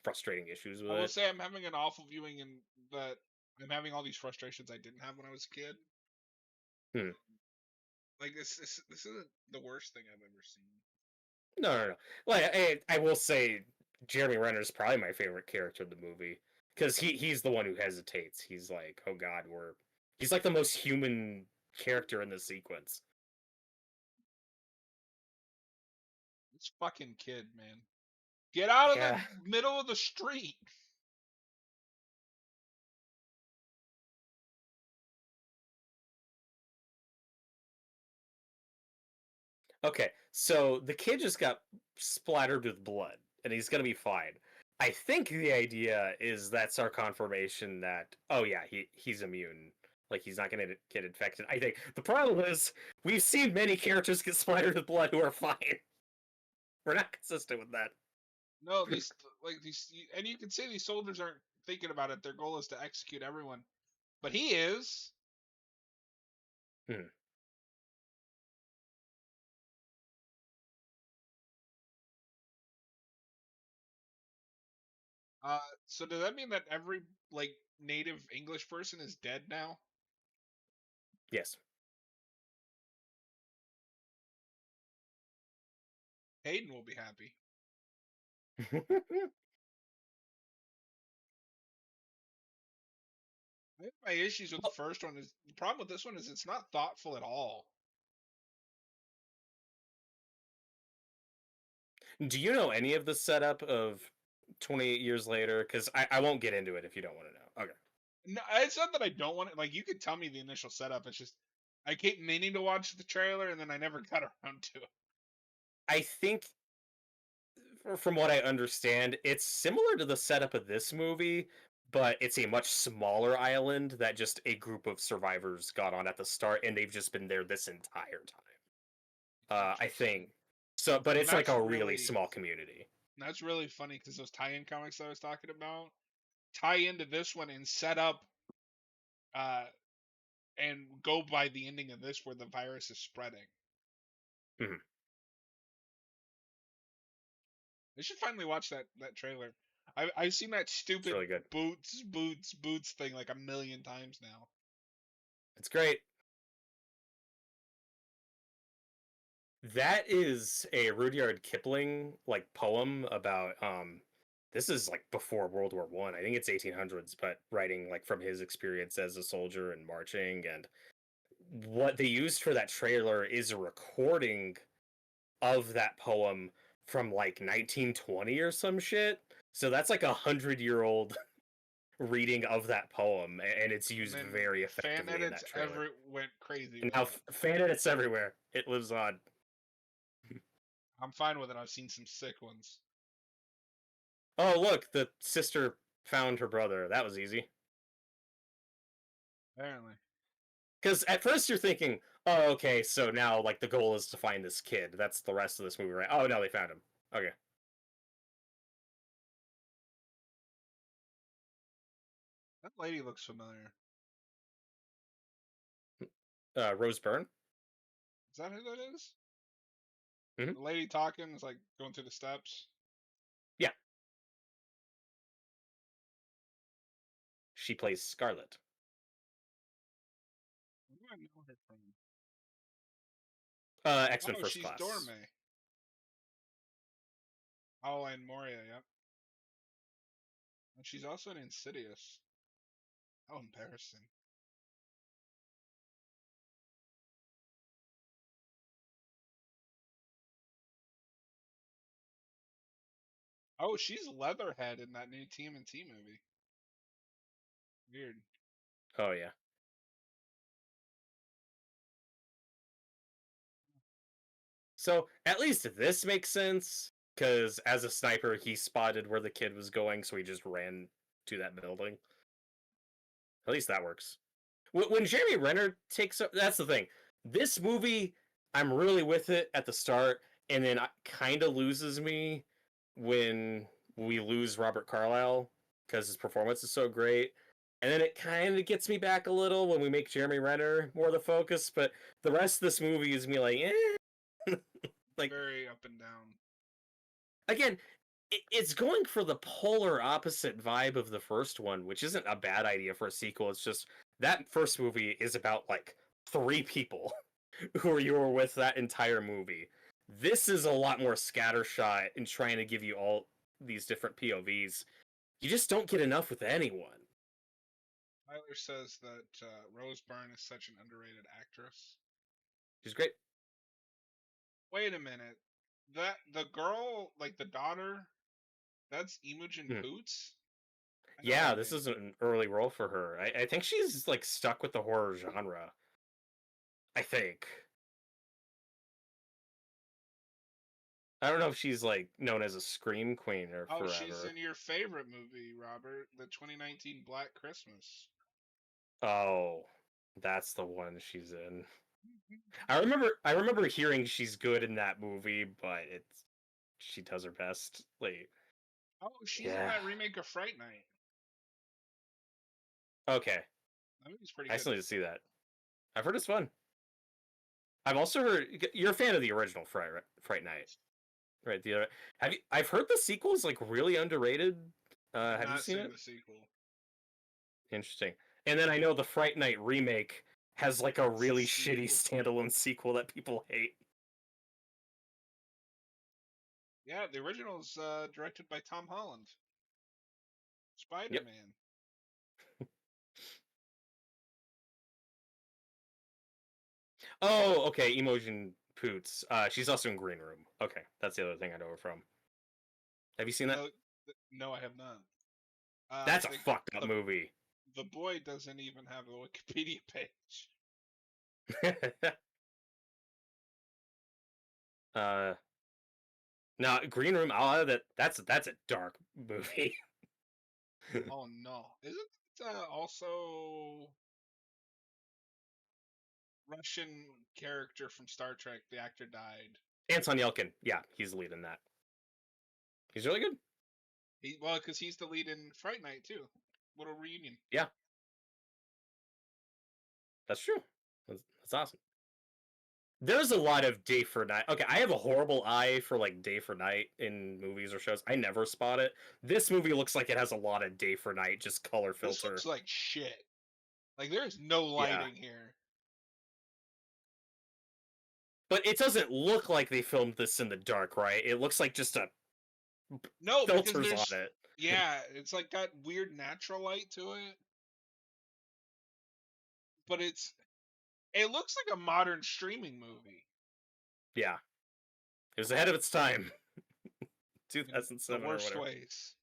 frustrating issues with I will it. say I'm having an awful viewing in that I'm having all these frustrations I didn't have when I was a kid. Hmm. Like this isn't the worst thing I've ever seen. No, no, no. Like I will say, Jeremy Renner is probably my favorite character in the movie because he's the one who hesitates. He's like, oh God, he's like the most human character in the sequence. This fucking kid, man. Get out of the Yeah. middle of the street. Okay, so the kid just got splattered with blood, and he's gonna be fine. I think the idea is that's our confirmation that oh yeah, he's immune. Like he's not gonna get infected. I think the problem is we've seen many characters get splattered with blood who are fine. We're not consistent with that. No, these, and you can say these soldiers aren't thinking about it. Their goal is to execute everyone, but he is. Hmm. So does that mean that every like native English person is dead now? Yes. Hayden will be happy. I think my issues with the first one is the problem with this one is it's not thoughtful at all. Do you know any of the setup of 28 years later? Because I won't get into it if you don't want to know. Okay. No, it's not that I don't want it. Like you could tell me the initial setup. It's just I keep meaning to watch the trailer and then I never got around to it. I think from what I understand, it's similar to the setup of this movie, but it's a much smaller island that just a group of survivors got on at the start, and they've just been there this entire time. I Interesting. think so, but And it's like a really small community. that's really funny because those tie-in comics I was talking about tie into this one and set up uh and go by the ending of this where the virus is spreading. Mhm. I should finally watch that trailer. I've seen that It's stupid really good. boots thing like a million times now. It's great. That is a Rudyard Kipling like poem about this is like before World War One. I think it's 1800s, but writing like from his experience as a soldier and marching, and what they used for that trailer is a recording of that poem from like 1920 or some shit. So that's like 100-year-old reading of that poem, and it's And used then very fan effectively in edits that trailer. ever went crazy And with now it. fan edits everywhere. It lives on. I'm fine with it. I've seen some sick ones. Oh, look, the sister found her brother. That was easy. Apparently. Because at first you're thinking, oh, okay, so now like the goal is to find this kid. That's the rest of this movie, right? Oh no, they found him. Okay. That lady looks familiar. Rose Byrne. Is that who that is? Hmm. The lady talking is like going through the steps. Yeah, she plays Scarlet. Where do I know her from? X-Men Oh, First she's Class. Dorme. Oh, and Moria, yep. And she's also in Insidious. How embarrassing. Oh, she's Leatherhead in that new TMNT movie. Weird. Oh yeah. So at least this makes sense, because as a sniper, he spotted where the kid was going, so he just ran to that building. At least that works. When Jeremy Renner takes up, that's the thing. This movie, I'm really with it at the start, and then it kind of loses me when we lose Robert Carlyle because his performance is so great. And then it kind of gets me back a little when we make Jeremy Renner more the focus. But the rest of this movie is me like, eh. Like, Very up and down. again, it's going for the polar opposite vibe of the first one, which isn't a bad idea for a sequel. It's just that first movie is about like 3 people who you were with that entire movie. This is a lot more scattershot in trying to give you all these different POVs. You just don't get enough with anyone. Tyler says that Rose Byrne is such an underrated actress. She's great. Wait a minute. That the girl, like the daughter, that's Imogen Hmm. Poots? I know Yeah, that this name. is an early role for her. I think she's like stuck with the horror genre. I think. I don't know if she's like known as a scream queen or Oh, she's forever. in your favorite movie, Robert, the 2019 Black Christmas. Oh, that's the one she's in. I remember hearing she's good in that movie, but it's she does her best. Like, Oh, she's in yeah. that remake of Fright Night. Okay. That movie's pretty I good. still need to see that. I've heard it's fun. I've also heard you're a fan of the original Fright Night, right? The other, have you? I've heard the sequel is like really underrated. I've Have you not seen seen it? the sequel. Interesting. And then I know the Fright Night remake has like a It's a really shitty sequel. standalone sequel that people hate. Yeah, the original's directed by Tom Holland. Yep. Spider-Man. Oh, okay. Imogen Poots. She's also in Green Room. Okay, that's the other thing I know her from. Have you seen that? No, no, I have not. That's a fucked up The movie. the boy doesn't even have a Wikipedia page. uh, now Green Room. I'll add that. That's a dark movie. Oh no, isn't it also Russian character from Star Trek? The actor died. Anton Yelkin. Yeah, he's the lead in that. He's really good. Well, because he's the lead in Fright Night too. What a reunion! Yeah, that's true. That's awesome. There's a lot of day for night. Okay, I have a horrible eye for like day for night in movies or shows. I never spot it. This movie looks like it has a lot of day for night, just color This filter. looks like shit. Like there's no Yeah. lighting here. But it doesn't look like they filmed this in the dark, right? It looks like just a No, because filters on there's it. yeah, it's like got weird natural light to it, but it looks like a modern streaming movie Yeah. It was ahead of its time. in the 2007 or worst whatever. ways.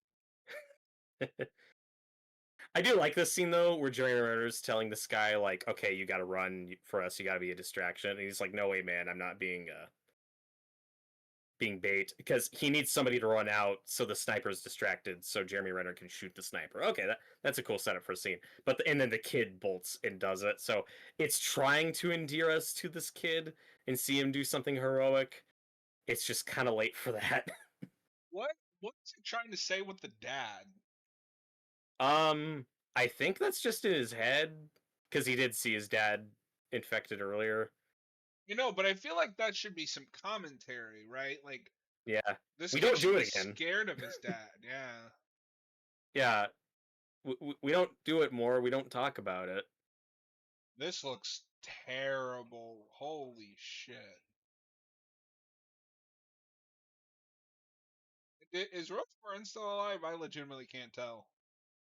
I do like this scene though, where Jerry Renner's telling this guy like, "Okay, you got to run for us. You got to be a distraction." And he's like, "No way, man. I'm not being being bait because he needs somebody to run out so the sniper's distracted so Jeremy Renner can shoot the sniper. Okay, that's a cool setup for a scene. And then the kid bolts and does it. So it's trying to endear us to this kid and see him do something heroic. It's just kind of late for that. What what's he trying to say with the dad? um I think that's just in his head because he did see his dad infected earlier. But I feel like that should be some commentary, right? Like Yeah. this We kid don't should do be it again. scared of his dad. Yeah. Yeah. We don't do it more. We don't talk about it. This looks terrible. Holy shit. Is Rose Byrne still alive? I legitimately can't tell.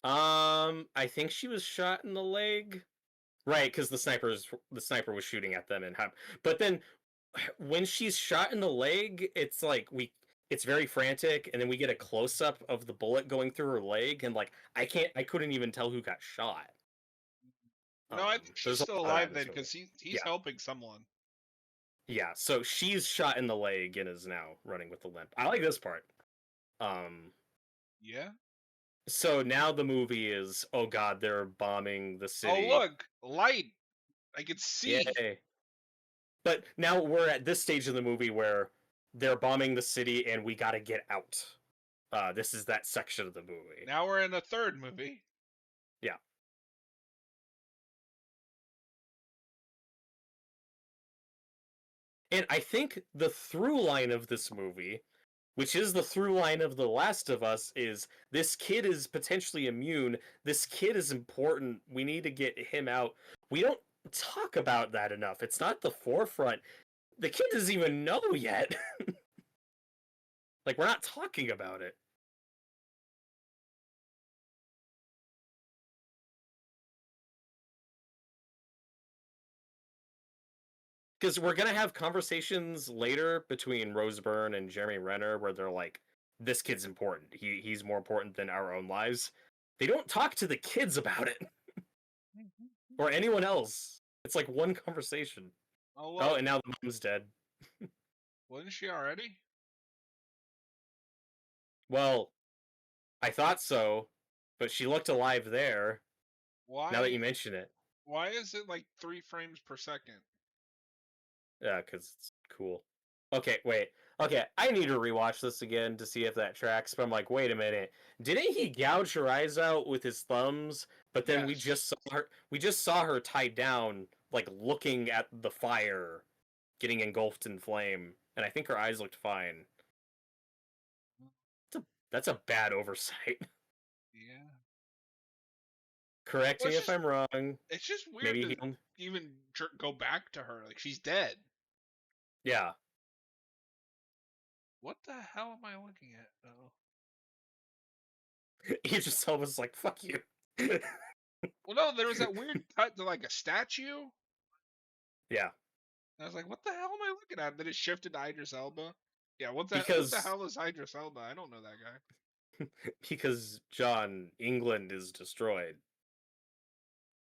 I think she was shot in the leg. Right, because the sniper was shooting at them and but then when she's shot in the leg, it's like it's very frantic, and then we get a close up of the bullet going through her leg, and like I couldn't even tell who got shot. No, I think she's There's a still lot of that alive in then this movie. because he's Yeah, helping someone. yeah. So she's shot in the leg and is now running with the limp. I like this part. Um, Yeah. so now the movie is, oh god, they're bombing the Oh city. look, light. I can see. Yay. But now we're at this stage of the movie where they're bombing the city and we gotta get out. This is that section of the movie. Now we're in the third movie. Yeah. And I think the through line of this movie, which is the through line of The Last of Us, is this kid is potentially immune. This kid is important. We need to get him out. We don't talk about that enough. It's not the forefront. The kid doesn't even know yet. Like, we're not talking about it. Because we're gonna have conversations later between Rose Byrne and Jeremy Renner where they're like, "This kid's important. He's more important than our own lives." They don't talk to the kids about it or anyone else. It's like one conversation. Oh Oh, look, and now the mom's dead. wasn't she already? Well, I thought so, but she looked alive there. Now that Why? you mention it, Why is it like 3 frames per second? yeah, because it's cool. Okay, wait. Okay, I need to rewatch this again to see if that tracks. But I'm like, wait a minute. Didn't he gouge her eyes out with his thumbs? But then we Yes. just saw her. We just saw her tied down, like looking at the fire, getting engulfed in flame, and I think her eyes looked fine. That's a bad oversight. Yeah. Correct Well, me if I'm wrong. it's just weird Maybe to he. even go back to her. Like she's dead. Yeah. What the hell am I looking at? Oh. He just was like, "Fuck you." Well, no, there was that weird cut to like a statue. Yeah, I was like, what the hell am I looking at? Then it shifted to Idris Elba. Yeah, what the because hell is Idris Elba? I don't know that guy. because John, England is destroyed.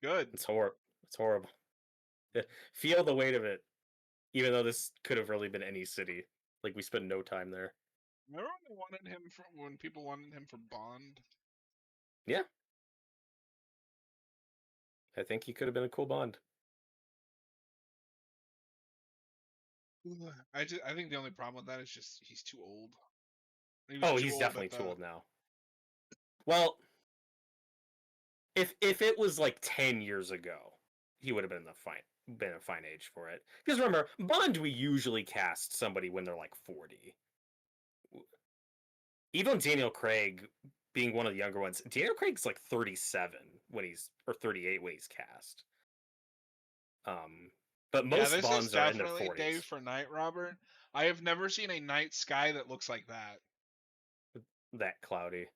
Good. It's horrible. It's horrible. Feel the weight of it, even though this could have really been any city. Like we spent no time there. Remember when they wanted him for when people wanted him for Bond? Yeah, I think he could have been a cool Bond. Ugh. I think the only problem with that is just he's too old. He was Oh, too he's old definitely at too the. old now. Well, if it was like 10 years ago, he would have been a fine age for it. Because remember, Bond we usually cast somebody when they're like 40. Even Daniel Craig being one of the younger ones, Daniel Craig's like 37 when he's or 38 when he's cast. But Yeah, most this is Bonds are in their definitely Day 40s. for Night Robber. I have never seen a night sky that looks like that. That cloudy.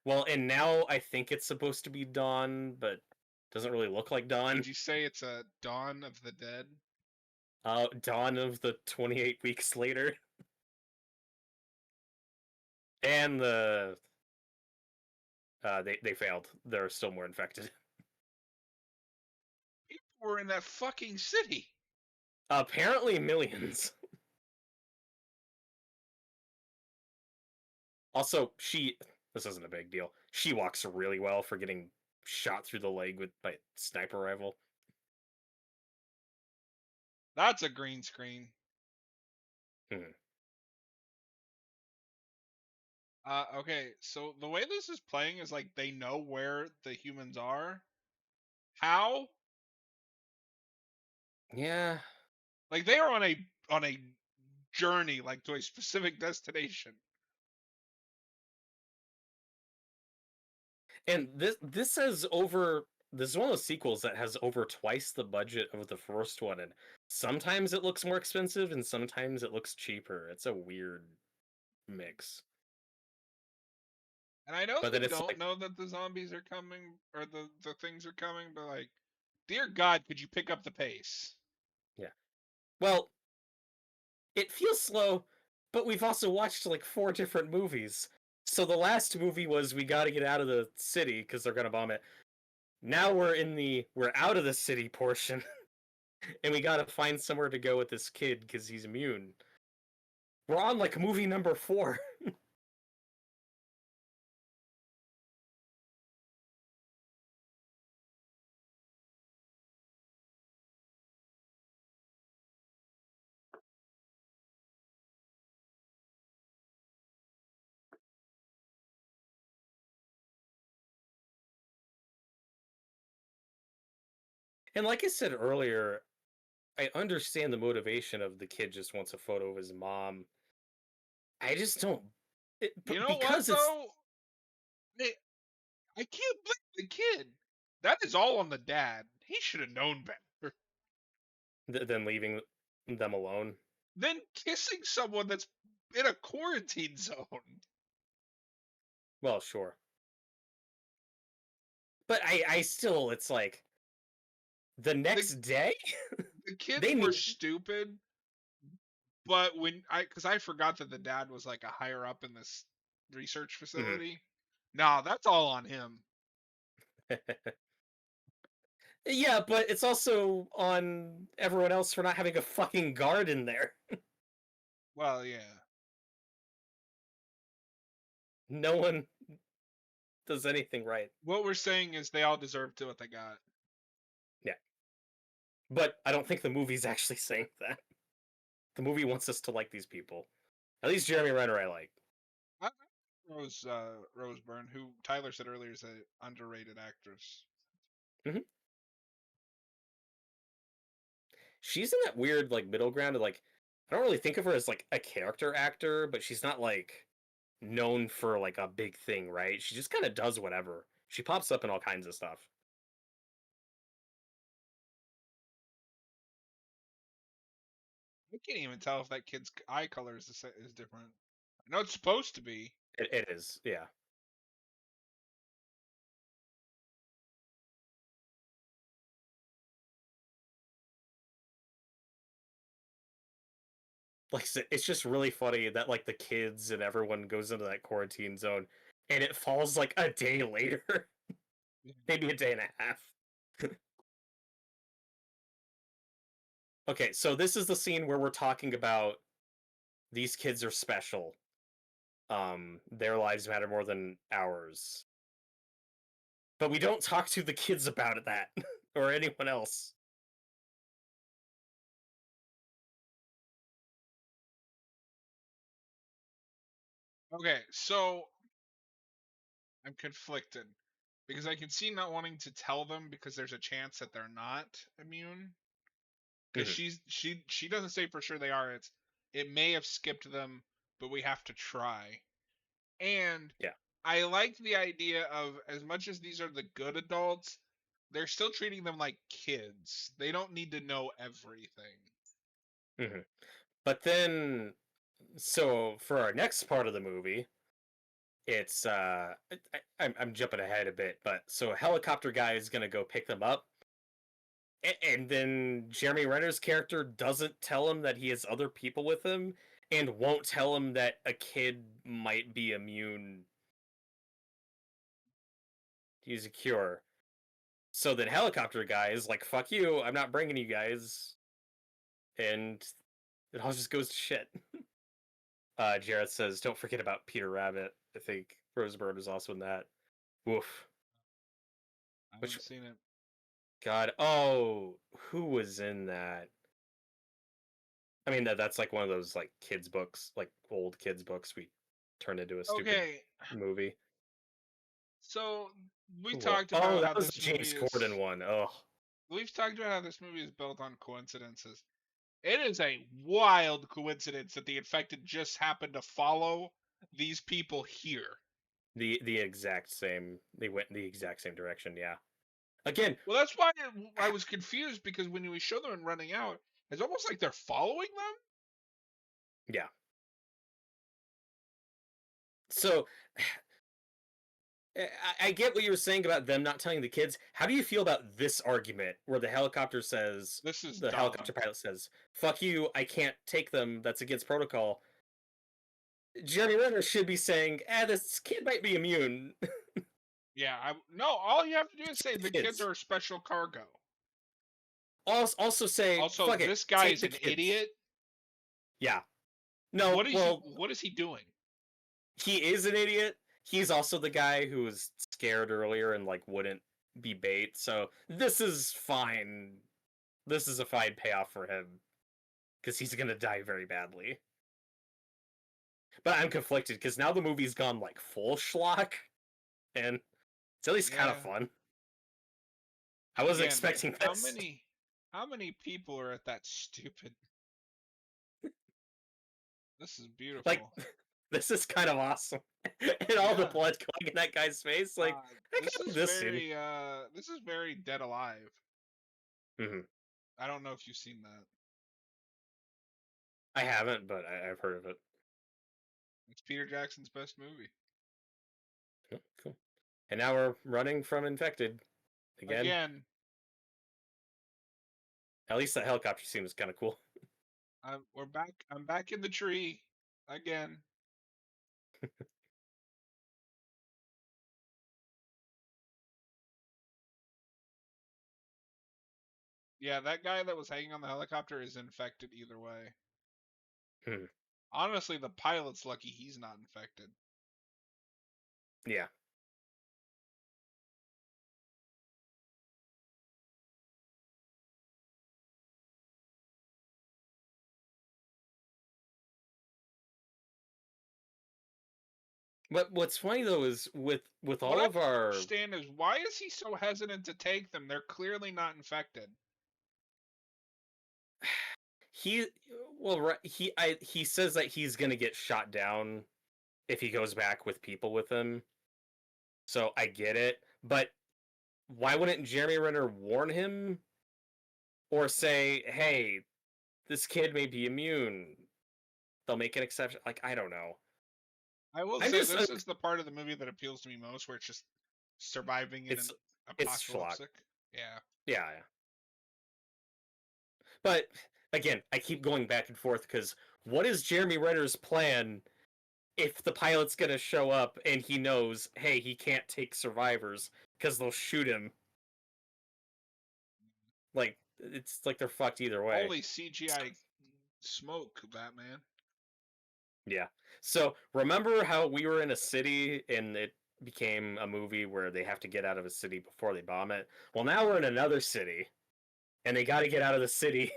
Well, and now I think it's supposed to be dawn, but doesn't really look like dawn. Would you say it's a Dawn of the Dead? Dawn of the 28 weeks later, and they failed. There are still more infected. People were in that fucking city. Apparently, millions. Also, this isn't a big deal. She walks really well for getting shot through the leg with by sniper rifle. That's a green screen. Mhm. Okay, so the way this is playing is like they know where the humans are. How? Yeah, Like they are on a journey, like to a specific destination. and this has over. This is one of those sequels that has over twice the budget of the first one, and sometimes it looks more expensive, and sometimes it looks cheaper. It's a weird mix. And I know But they then it's don't like, know that the zombies are coming or the things are coming, but like, dear God, could you pick up the pace? yeah. Well, it feels slow, but we've also watched like 4 different movies. So the last movie was we got to get out of the city because they're gonna bomb it. Now we're out of the city portion, and we got to find somewhere to go with this kid because he's immune. We're on like movie number 4. And like I said earlier, I understand the motivation of the kid just wants a photo of his mom. I just don't You know what because it's though? I can't blame the kid. That is all on the dad. He should have known better. them leaving them alone. Then kissing someone that's in a quarantine zone. Well, sure. But I still, it's like the The next day the kids they were need. stupid, but because I forgot that the dad was like a higher up in this research Mhm. facility. Nah, that's all on him. Yeah, but it's also on everyone else for not having a fucking guard in there. Well, yeah. No one does anything right. What we're saying is they all deserve to what they got. Yeah, but I don't think the movie's actually saying that. The movie wants us to like these people. At least Jeremy Renner, I like. I, Rose Byrne, who Tyler said earlier is an underrated actress. Hmm. She's in that weird like middle ground of like I don't really think of her as like a character actor, but she's not like known for like a big thing, right? She just kind of does whatever. She pops up in all kinds of stuff. I can't even tell if that kid's eye color is different. I know it's supposed to be. It is, yeah. Like I said, it's just really funny that like the kids and everyone goes into that quarantine zone, and it falls like a day later, maybe a day and a half. Okay, so this is the scene where we're talking about these kids are special. Their lives matter more than ours. But we don't talk to the kids about that or anyone else. Okay, so I'm conflicted because I can see not wanting to tell them because there's a chance that they're not immune. Because Mhm. she doesn't say for sure they are. It may have skipped them, but we have to try. And Yeah. I like the idea of as much as these are the good adults, they're still treating them like kids. They don't need to know everything. Hmm. But then, so for our next part of the movie, it's I'm jumping ahead a bit, but so a helicopter guy is gonna go pick them up, and then Jeremy Renner's character doesn't tell him that he has other people with him, and won't tell him that a kid might be immune to use a cure. So then helicopter guy is like, "Fuck you! I'm not bringing you guys," and it all just goes to shit. Jarrett says, "Don't forget about Peter Rabbit." I think Rose Byrne was also in that. Woof. I Which haven't seen it. God? Oh, who was in that? I mean, that's like one of those like kids books, like old kids books we turned into a stupid Okay, movie. so we Who was? talked Oh, about that how was the this James movie Corden is. one. Oh, We've talked about how this movie is built on coincidences. It is a wild coincidence that the infected just happened to follow these people here. the exact same. They went in the exact same direction. Yeah. Again, Well, that's why I was confused because when we show them running out, it's almost like they're following them. yeah. So I get what you were saying about them not telling the kids. How do you feel about this argument where This is the dumb. helicopter pilot says, "Fuck you, I can't take them. That's against protocol." Jeremy Renner should be saying, this kid might be immune." Yeah, no. All you have to do is say the kids Kids. are special cargo. Also say, Also, "Fuck it, this guy take is the an kids." idiot. Yeah. No, well, What is he doing? he is an idiot. He's also the guy who was scared earlier and like wouldn't be bait. So this is fine. This is a fine payoff for him because he's gonna die very badly. But I'm conflicted because now the movie's gone like full schlock, and it's at least kind of Yeah. fun. I wasn't Again, expecting this. how many people are at that stupid? This is Like, beautiful. this is kind of awesome, and all the Yeah. blood going in that guy's face. Like, I can have this scene. This is very Dead Alive. Hmm. I don't know if you've seen that. I haven't, but I've heard of it. It's Peter Jackson's best movie. Oh, cool. And now we're running from infected again. Again, At least that helicopter scene was kind of cool. we're back. I'm back in the tree again. Yeah, that guy that was hanging on the helicopter is infected either way. Hmm. Honestly, the pilot's lucky he's not infected. Yeah. But what's funny though is with What all I of don't our understand is why is he so hesitant to take them? They're clearly not infected. he he says that he's gonna get shot down if he goes back with people with him. So I get it, but why wouldn't Jeremy Renner warn him or say, "Hey, this kid may be immune. They'll make an exception." Like, I don't know. I will I'm say just this is the part of the movie that appeals to me most, where it's just surviving in it's an it's schlock. apocalyptic. Yeah. Yeah, yeah. But again, I keep going back and forth because what is Jeremy Renner's plan if the pilot's gonna show up and he knows, hey, he can't take survivors because they'll shoot him? Like, it's like they're fucked either way. Holy CGI smoke, Batman. Yeah. So remember how we were in a city and it became a movie where they have to get out of a city before they bomb it? Well, now we're in another city and they got to get out of the city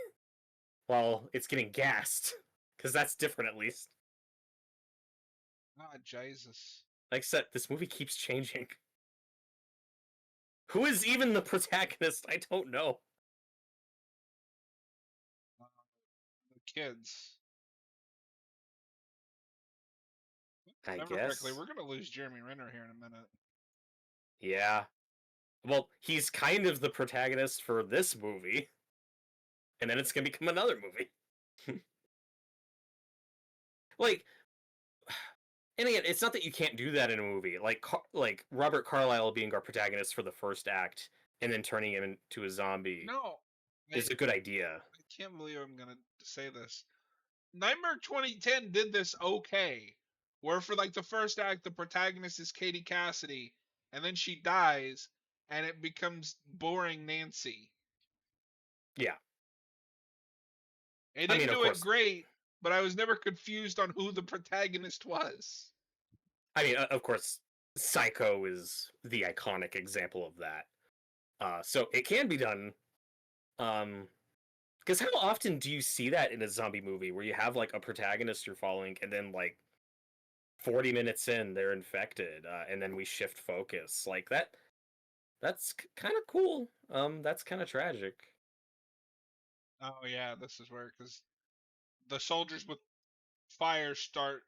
while it's getting gassed because that's different at least. Ah, Jesus. Like I said, this movie keeps changing. Who is even the protagonist? I don't know. Uh, the kids. I Remember correctly, guess. we're gonna lose Jeremy Renner here in a minute. Yeah. Well, he's kind of the protagonist for this movie, and then it's gonna become another movie. Like, and again, it's not that you can't do that in a movie. Like Robert Carlyle being our protagonist for the first act, and then turning him into a zombie No, is a good idea. I can't believe I'm gonna say this. Nightmare 2010 did this okay, where for like the first act, the protagonist is Katie Cassidy, and then she dies, and it becomes boring Nancy. Yeah. It I didn't mean, of do it course, great, but I was never confused on who the protagonist was. I mean, of course, Psycho is the iconic example of that. So it can be done. Because how often do you see that in a zombie movie where you have like a protagonist you're following, and then like 40 minutes in they're infected, and then we shift focus like that? That's kind of cool. That's kind of tragic. Oh yeah, this is where because the soldiers with fire start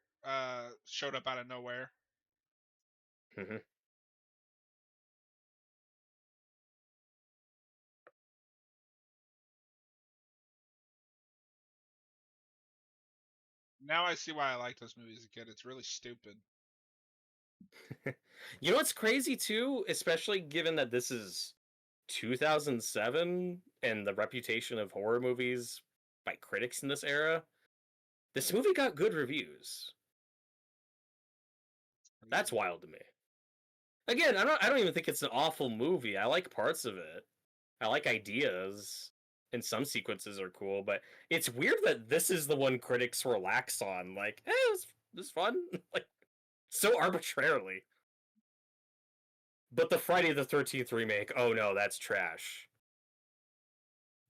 showed up out of nowhere. Hmm. Now I see why I liked those movies as a kid. It's really stupid. You know what's crazy too, especially given that this is 2007 and the reputation of horror movies by critics in this era. This movie got good reviews. That's Crazy. wild to me. Again, I don't even think it's an awful movie. I like parts of it. I like ideas, and some sequences are cool, but it's weird that this is the one critics relax on. Like, it was fun. Like, so arbitrarily. But the Friday the 13th remake, oh no, that's trash.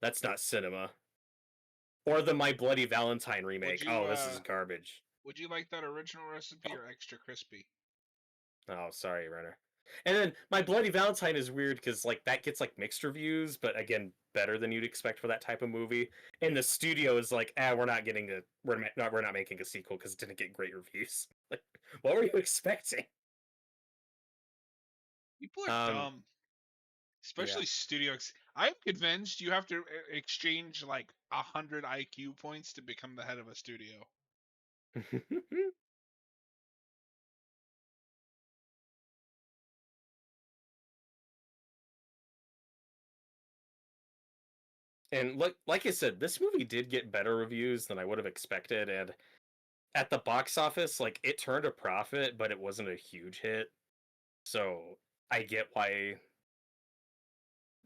That's not cinema. Or the My Bloody Valentine Would remake. you Oh, this is garbage. would you like that original recipe Oh, or extra crispy? oh, sorry, Renner. And then My Bloody Valentine is weird because like that gets like mixed reviews, but again, better than you'd expect for that type of movie. And the studio is like, we're not making a sequel because it didn't get great reviews. Like, what were you expecting? People are Um, dumb, yeah. especially studios. I'm convinced you have to exchange like 100 IQ points to become the head of a studio. And like I said, this movie did get better reviews than I would have expected, and at the box office, like it turned a profit, but it wasn't a huge hit. So I get why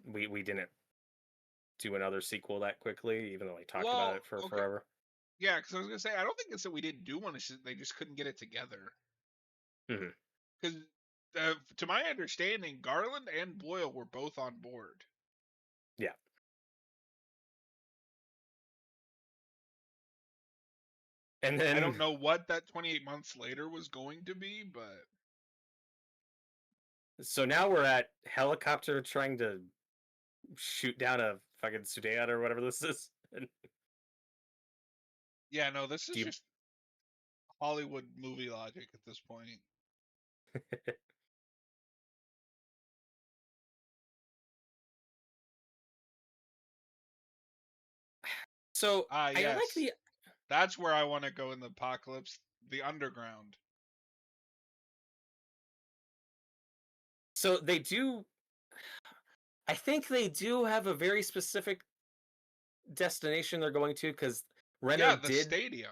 we didn't do another sequel that quickly, even though I talked about Well, it for okay, forever. yeah, because I was gonna say I don't think it's that we didn't do one; it's just they just couldn't get it together. Hmm. Because to my understanding, Garland and Boyle were both on board. Yeah. And I then don't know what that 28 months later was going to be, but so now we're at helicopter trying to shoot down a fucking Sudan or whatever this is. And yeah, no, this is do you, just Hollywood movie logic at this point. so Ah, I like yes, the that's where I want to go in the apocalypse, the underground. so they do I think they do have a very specific destination they're going to because Renner Yeah, the did stadium.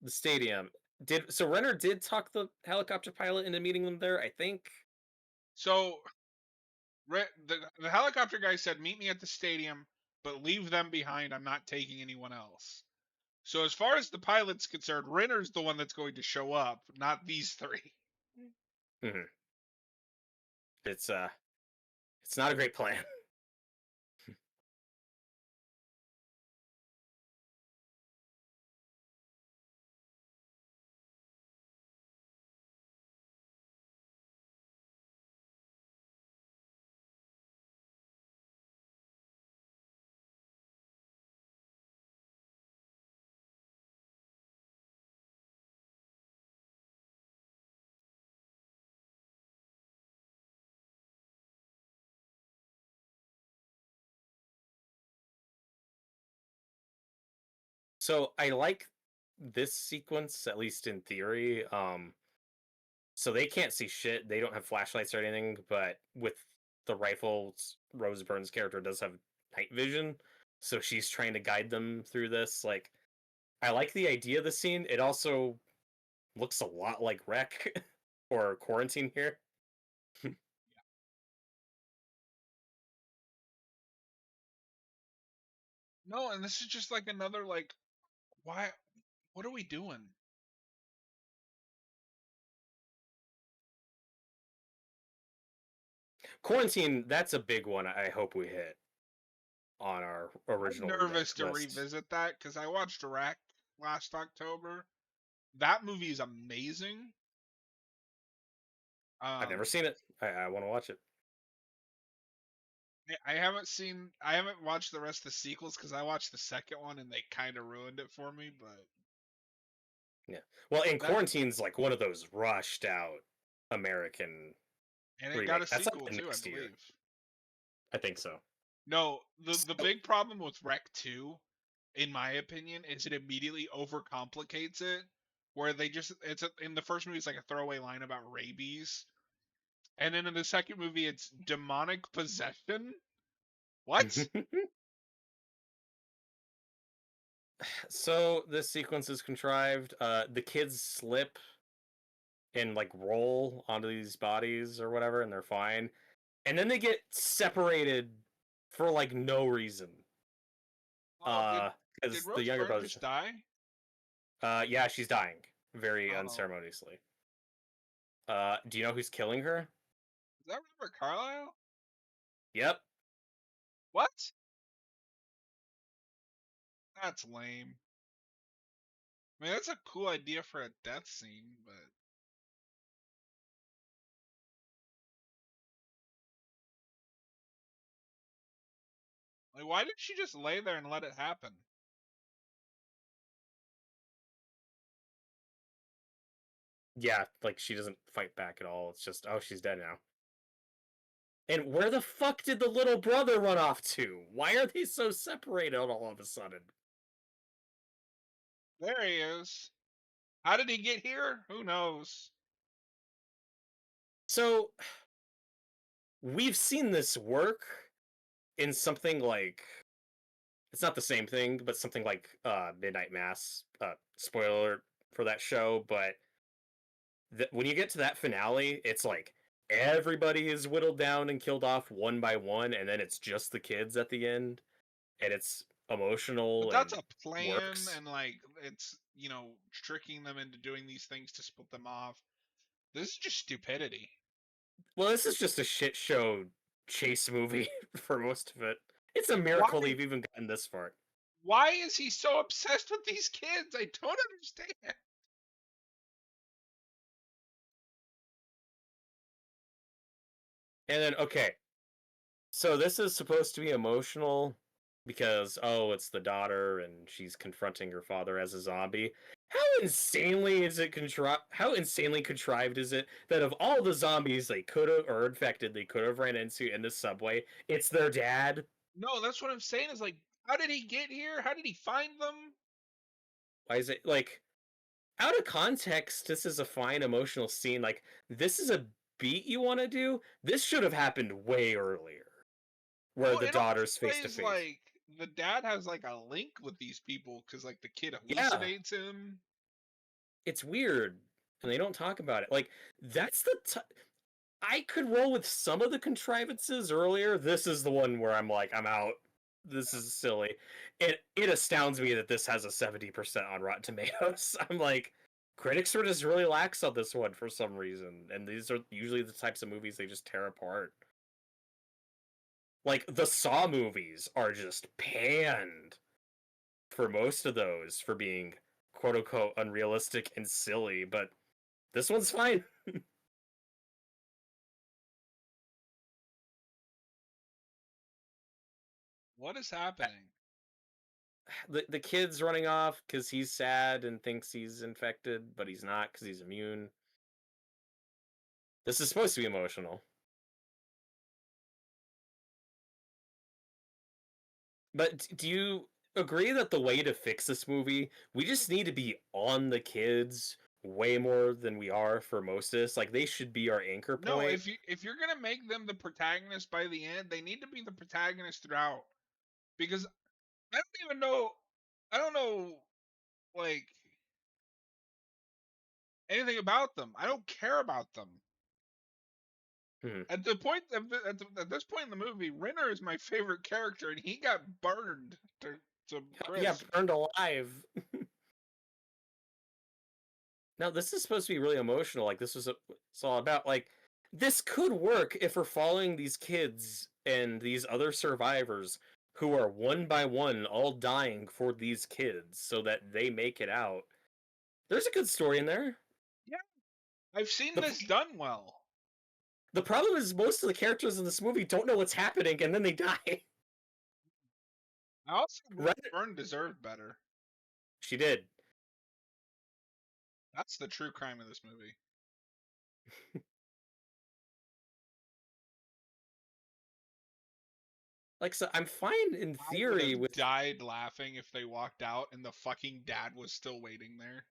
the stadium. Did so Renner did talk the helicopter pilot into meeting them there, I think. So the helicopter guy said, "Meet me at the stadium, but leave them behind. I'm not taking anyone else." So as far as the pilot's concerned, Renner's the one that's going to show up, not these three. Hmm. It's it's not a great plan. So I like this sequence, at least in theory. So they can't see shit. They don't have flashlights or anything, but with the rifles, Rose Byrne's character does have night vision. So she's trying to guide them through this. Like, I like the idea of the scene. It also looks a lot like Wreck or Quarantine here. No, and this is just like another like why What are we doing? Quarantine, that's a big one. I hope we hit on our I'm original nervous remake to list. revisit that because I watched Wreck last October. That movie is amazing. I've never Um, seen it. I want to watch it. I haven't watched the rest of the sequels because I watched the second one and they kind of ruined it for me. But Yeah. Well, in that Quarantine's like one of those rushed out American and it got a remake. That's sequel something too, I next year. believe. I think so. No, the So, big problem with Wreck 2, in my opinion, is it immediately overcomplicates it. Where they just in the first movie it's like a throwaway line about rabies, and then in the second movie it's demonic possession. What? so this sequence is contrived. The kids slip and like roll onto these bodies or whatever, and they're fine. And then they get separated for like no reason. Oh, did Because the Rose younger Byrne brothers. just die? Yeah, she's dying very Oh, unceremoniously. Do you know who's killing her? is that Robert Carlyle? Yep. What? That's lame. I mean, that's a cool idea for a death scene, but like, why did she just lay there and let it happen? Yeah, like she doesn't fight back at all. It's just, oh, she's dead now. And where the fuck did the little brother run off to? Why are they so separated all of a sudden? There he is. How did he get here? Who knows? So, we've seen this work in something like it's not the same thing, but something like Midnight Mass. Spoiler alert for that show, but when you get to that finale, it's like everybody is whittled down and killed off one by one, and then it's just the kids at the end, and it's But emotional that's and a plan, works. and like it's tricking them into doing these things to split them off. This is just stupidity. Well, this is just a shit show chase movie for most of it. It's a Why? miracle they've even gotten this far. Why is he so obsessed with these kids? I don't understand. And then, okay, so this is supposed to be emotional because, oh, it's the daughter and she's confronting her father as a zombie. How insanely contrived is it that of all the zombies they could have, or infected, they could have ran into in the subway, it's their dad? No, that's what I'm saying. Is like, how did he get here? How did he find them? Why is it like out of context? This is a fine emotional scene. Like, this is a beat you want to do. This should have happened way earlier, where Well, the it almost daughter's face to plays face. like the dad has like a link with these people because like the kid Yeah, hallucinates him. it's weird, and they don't talk about it. Like, that's I could roll with some of the contrivances earlier. This is the one where I'm like, I'm out. This is silly. It astounds me that this has a 70% on Rotten Tomatoes. I'm like, critics were just really lax on this one for some reason, and these are usually the types of movies they just tear apart. Like the Saw movies are just panned for most of those for being quote unquote unrealistic and silly, but this one's fine. What is happening? The kid's running off because he's sad and thinks he's infected, but he's not because he's immune. This is supposed to be emotional. But do you agree that the way to fix this movie, we just need to be on the kids way more than we are for most of this? Like, they should be our anchor No, point. if you're gonna make them the protagonist by the end, they need to be the protagonist throughout. Because I don't even know, I don't know like anything about them. I don't care about them. Hmm. At the point at this point in the movie, Renner is my favorite character, and he got burned to Yeah, crisp. burned alive. No, this is supposed to be really emotional. Like it's all about like this could work if we're following these kids and these other survivors who are one by one all dying for these kids so that they make it out. There's a good story in there. Yeah, I've seen The this done well. the problem is most of the characters in this movie don't know what's happening and then they die. I also Rose Right? Byrne deserved better. She did. That's the true crime of this movie. Like so I'm fine in I would theory have with died laughing if they walked out and the fucking dad was still waiting there.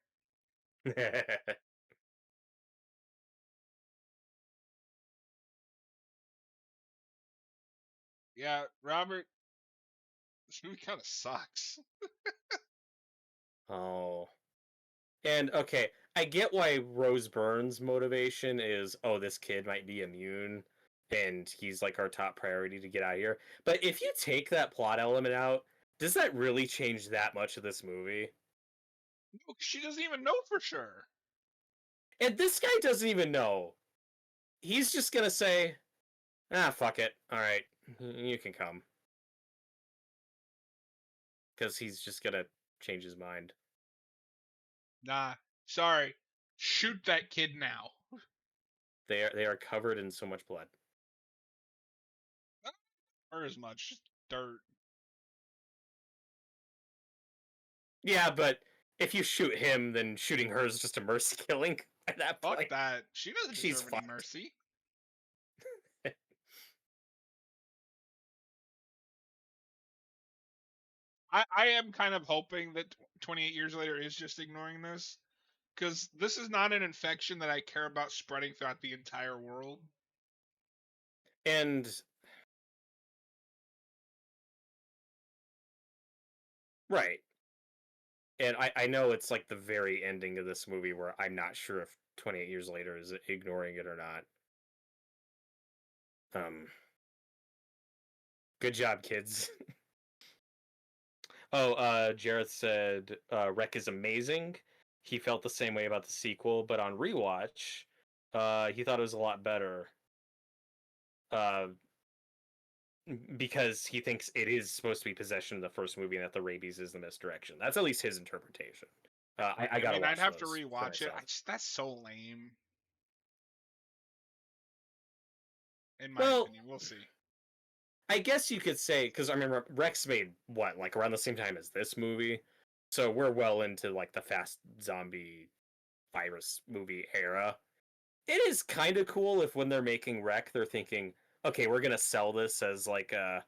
Yeah, Robert, this movie kind of sucks. Oh. And okay, I get why Rose Byrne's motivation is, oh, this kid might be immune and he's like our top priority to get out of here. But if you take that plot element out, does that really change that much of this movie? No, she doesn't even know for sure. And this guy doesn't even know. He's just gonna say, ah, fuck it. All right, you can come. Because he's just gonna change his mind. Nah, sorry. Shoot that kid now. They are covered in so much blood. Or as much, just dirt. Yeah, but if you shoot him, then shooting her is just a mercy killing at that Fuck point. that. She doesn't She's deserve any fucked. mercy. I am kind of hoping that 28 years later is just ignoring this. Because this is not an infection that I care about spreading throughout the entire world. And right. And I know it's like the very ending of this movie where I'm not sure if 28 years later is ignoring it or not. Good job, kids. Oh, Jareth said Wreck is amazing. He felt the same way about the sequel, but on rewatch, he thought it was a lot better. Uh, because he thinks it is supposed to be possession in the first movie and that the rabies is the misdirection. That's at least his interpretation. I gotta mean, I'd watch have to those for rewatch it. myself. That's so lame. In my Well, opinion, we'll see. I guess you could say because I remember Rex made what like around the same time as this movie, so we're well into like the fast zombie virus movie era. It is kind of cool if when they're making Wreck, they're thinking, okay, we're gonna sell this as like a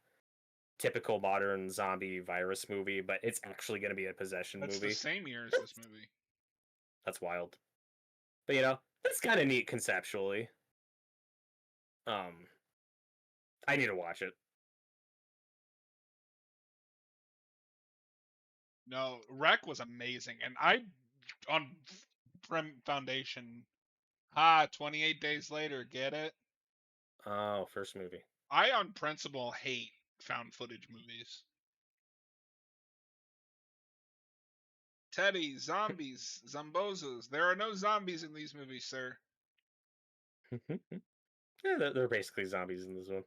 typical modern zombie virus movie, but it's actually gonna be a possession That's the movie. same year as this movie. That's wild. But you know, that's kind of neat conceptually. Um, I need to watch it. No, Wreck was amazing, and I on Foundation. 28 days later, get it? Oh, first movie. I on principle hate found footage movies. Teddy, zombies, zombozos. There are no zombies in these movies, sir. Yeah, they're basically zombies in this one.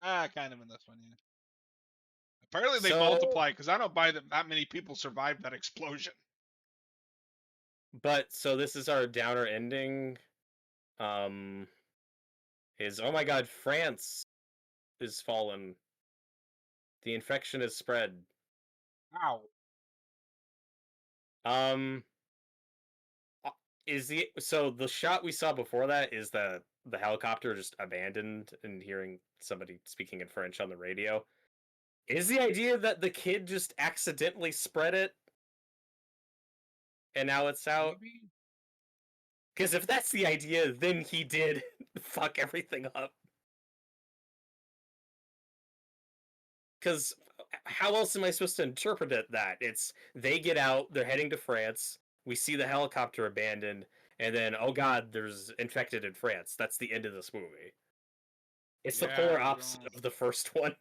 Kind of in this one, yeah. Apparently they So, multiply because I don't buy that many people survived that explosion. but so this is our downer ending. Is oh my god, France is fallen. The infection is spread. Ow. Um, is the shot we saw before that is the helicopter just abandoned and hearing somebody speaking in French on the radio? Is the idea that the kid just accidentally spread it and now it's out? Maybe? Because if that's the idea, then he did fuck everything up. Because how else am I supposed to interpret that? It's they get out, they're heading to France, we see the helicopter abandoned, and then, oh god, there's infected in France. That's the end of this movie. It's the Yeah, polar opposite of the first one,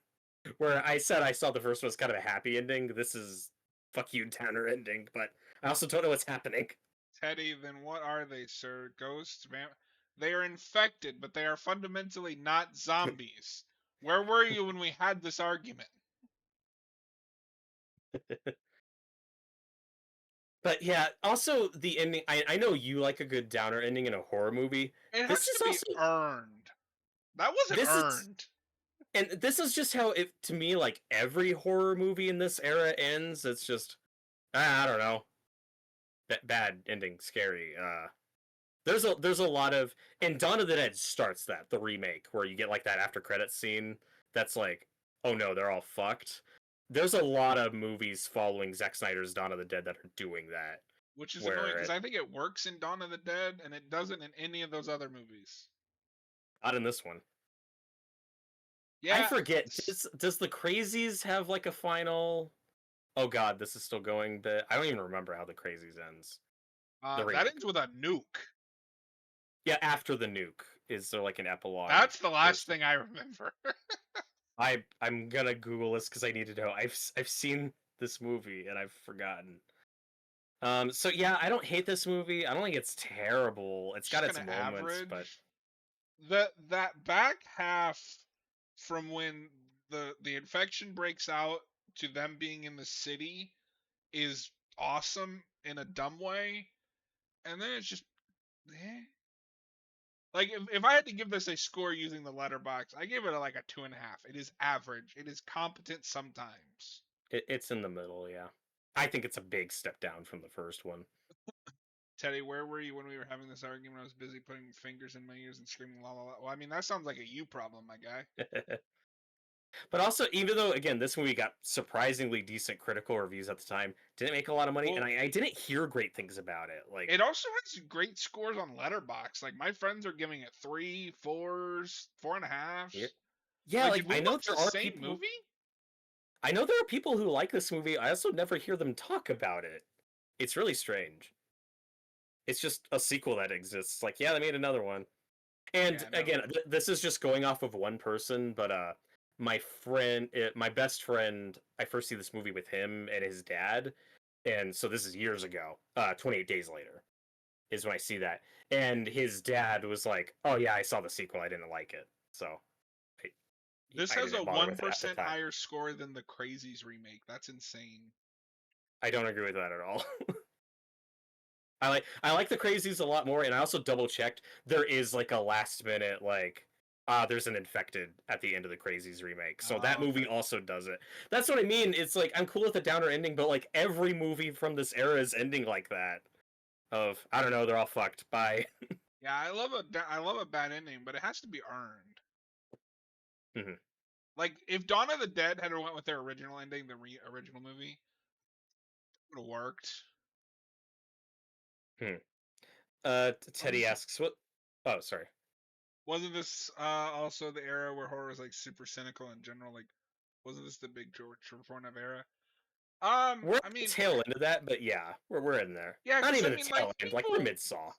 where I said I saw the first one as kind of a happy ending. This is fuck you, downer ending, but I also don't know what's happening. Teddy, then what are they, sir? Ghosts? They are infected, but they are fundamentally not zombies. Where were you when we had this argument? But yeah, also the ending. I know you like a good downer ending in a horror movie. It This has to is be also earned. That wasn't this is earned. and this is just how it to me like every horror movie in this era ends. It's just I don't know, bad ending, scary. There's a lot of and Dawn of the Dead starts that the remake where you get like that after credit scene that's like oh no they're all fucked. There's a lot of movies following Zack Snyder's Dawn of the Dead that are doing that Which is annoying where because I think it works in Dawn of the Dead and it doesn't in any of those other movies. not in this one. I Yeah, forget. Does the Crazies have like a final? Oh God, this is still going. But I don't even remember how the Crazies ends. The that remake. ends with a nuke. Yeah, after the nuke, is there like an epilogue? That's the last thing I remember. I'm gonna Google this because I need to know. I've seen this movie and I've forgotten. So yeah, I don't hate this movie. I don't think it's terrible. It's got Just its kind of moments, but average. That back half from when the infection breaks out to them being in the city is awesome in a dumb way, and then it's just eh. Like if I had to give this a score using the letterbox, I give it like a 2.5. It is average. It is competent sometimes. it's in the middle. Yeah, I think it's a big step down from the first one. Teddy, where were you when we were having this argument? I was busy putting fingers in my ears and screaming la la la. Well, I mean that sounds like a you problem, my guy. But also, even though again this movie got surprisingly decent critical reviews at the time, didn't make a lot of money, and Well, I didn't hear great things about it. Like, it also has great scores on Letterbox. Like my friends are giving it 3, 4s, 4.5s. yeah, yeah, Like, like did we watch the same movie? I know there are people who like this movie. I also never hear them talk about it. It's really strange. It's just a sequel that exists. Like, yeah, they made another one. And Yeah, no. again, this is just going off of one person, but my friend, my best friend, I first see this movie with him and his dad, and so this is years ago. 28 Days Later is when I see that, and his dad was like, "Oh yeah, I saw the sequel. I didn't like it, so This I has a didn't bother with it at the 1% time." higher score than the Crazies remake. That's insane. I don't agree with that at all. I like the Crazies a lot more, and I also double checked. There is like a last minute like there's an infected at the end of the Crazies remake. So that Oh, movie okay. also does it. That's what I mean. It's like I'm cool with the downer ending, but like every movie from this era is ending like that. Of I don't know, they're all fucked. Bye. Yeah, I love a bad ending, but it has to be earned. Mhm. Like if Dawn of the Dead had went with their original ending, the original movie, it would have worked. Hmm. Teddy Wasn't asks what. Oh, sorry. wasn't this also the era where horror was like super cynical in general? Like, wasn't this the big George Fornov era? We're at I the mean, tail end of that, but yeah, we're in there. yeah, Not because I even the mean, like tail end. Like we're people, mid Saw.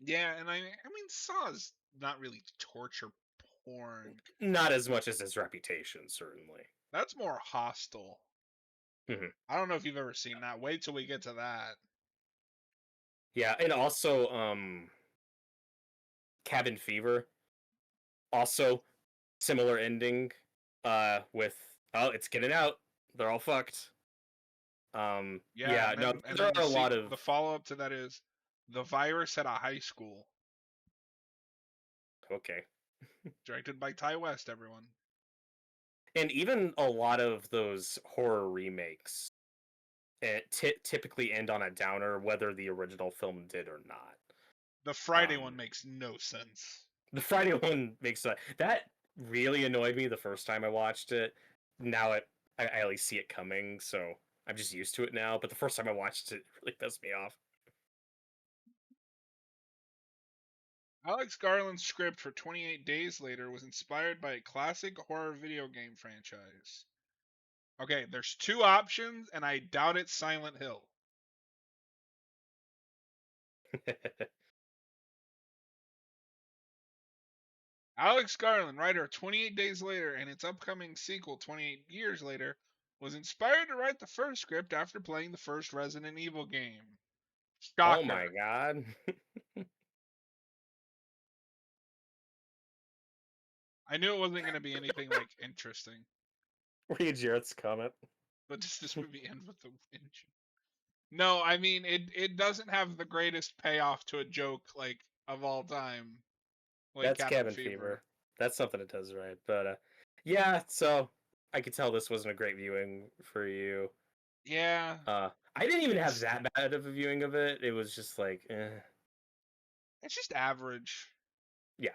yeah, and I mean, Saw is not really torture porn. Not as much as his reputation, certainly. That's more hostile. Mhm. I don't know if you've ever seen that. Wait till we get to that. Yeah, and also Cabin Fever. Also, similar ending. With oh, it's getting out. They're all fucked. Yeah, Yeah, and no, then there the are a lot of the follow up to that is the virus at a high school, okay, directed by Ty West. Everyone. and even a lot of those horror remakes typically end on a downer, whether the original film did or not. The Friday one Um, makes no sense. the Friday one makes that really annoyed me the first time I watched it. Now I at least see it coming, so I'm just used to it now. But the first time I watched it, it really pissed me off. Alex Garland's script for 28 Days Later was inspired by a classic horror video game franchise. Okay, there's two options, and I doubt it's Silent Hill. Alex Garland, writer of 28 Days Later and its upcoming sequel, 28 Years Later, was inspired to write the first script after playing the first Resident Evil game. Oh my Shocker. god. I knew it wasn't going to be anything like interesting, Read Jarrett's comment. but does this movie end with a whinge? No, I mean it doesn't have the greatest payoff to a joke like of all time, like That's Cabin Cabin Fever. Fever. That's something it does right. But yeah, so I could tell this wasn't a great viewing for you. Yeah, I didn't even have it's that bad of a viewing of it. It was just like, it's just average. yeah.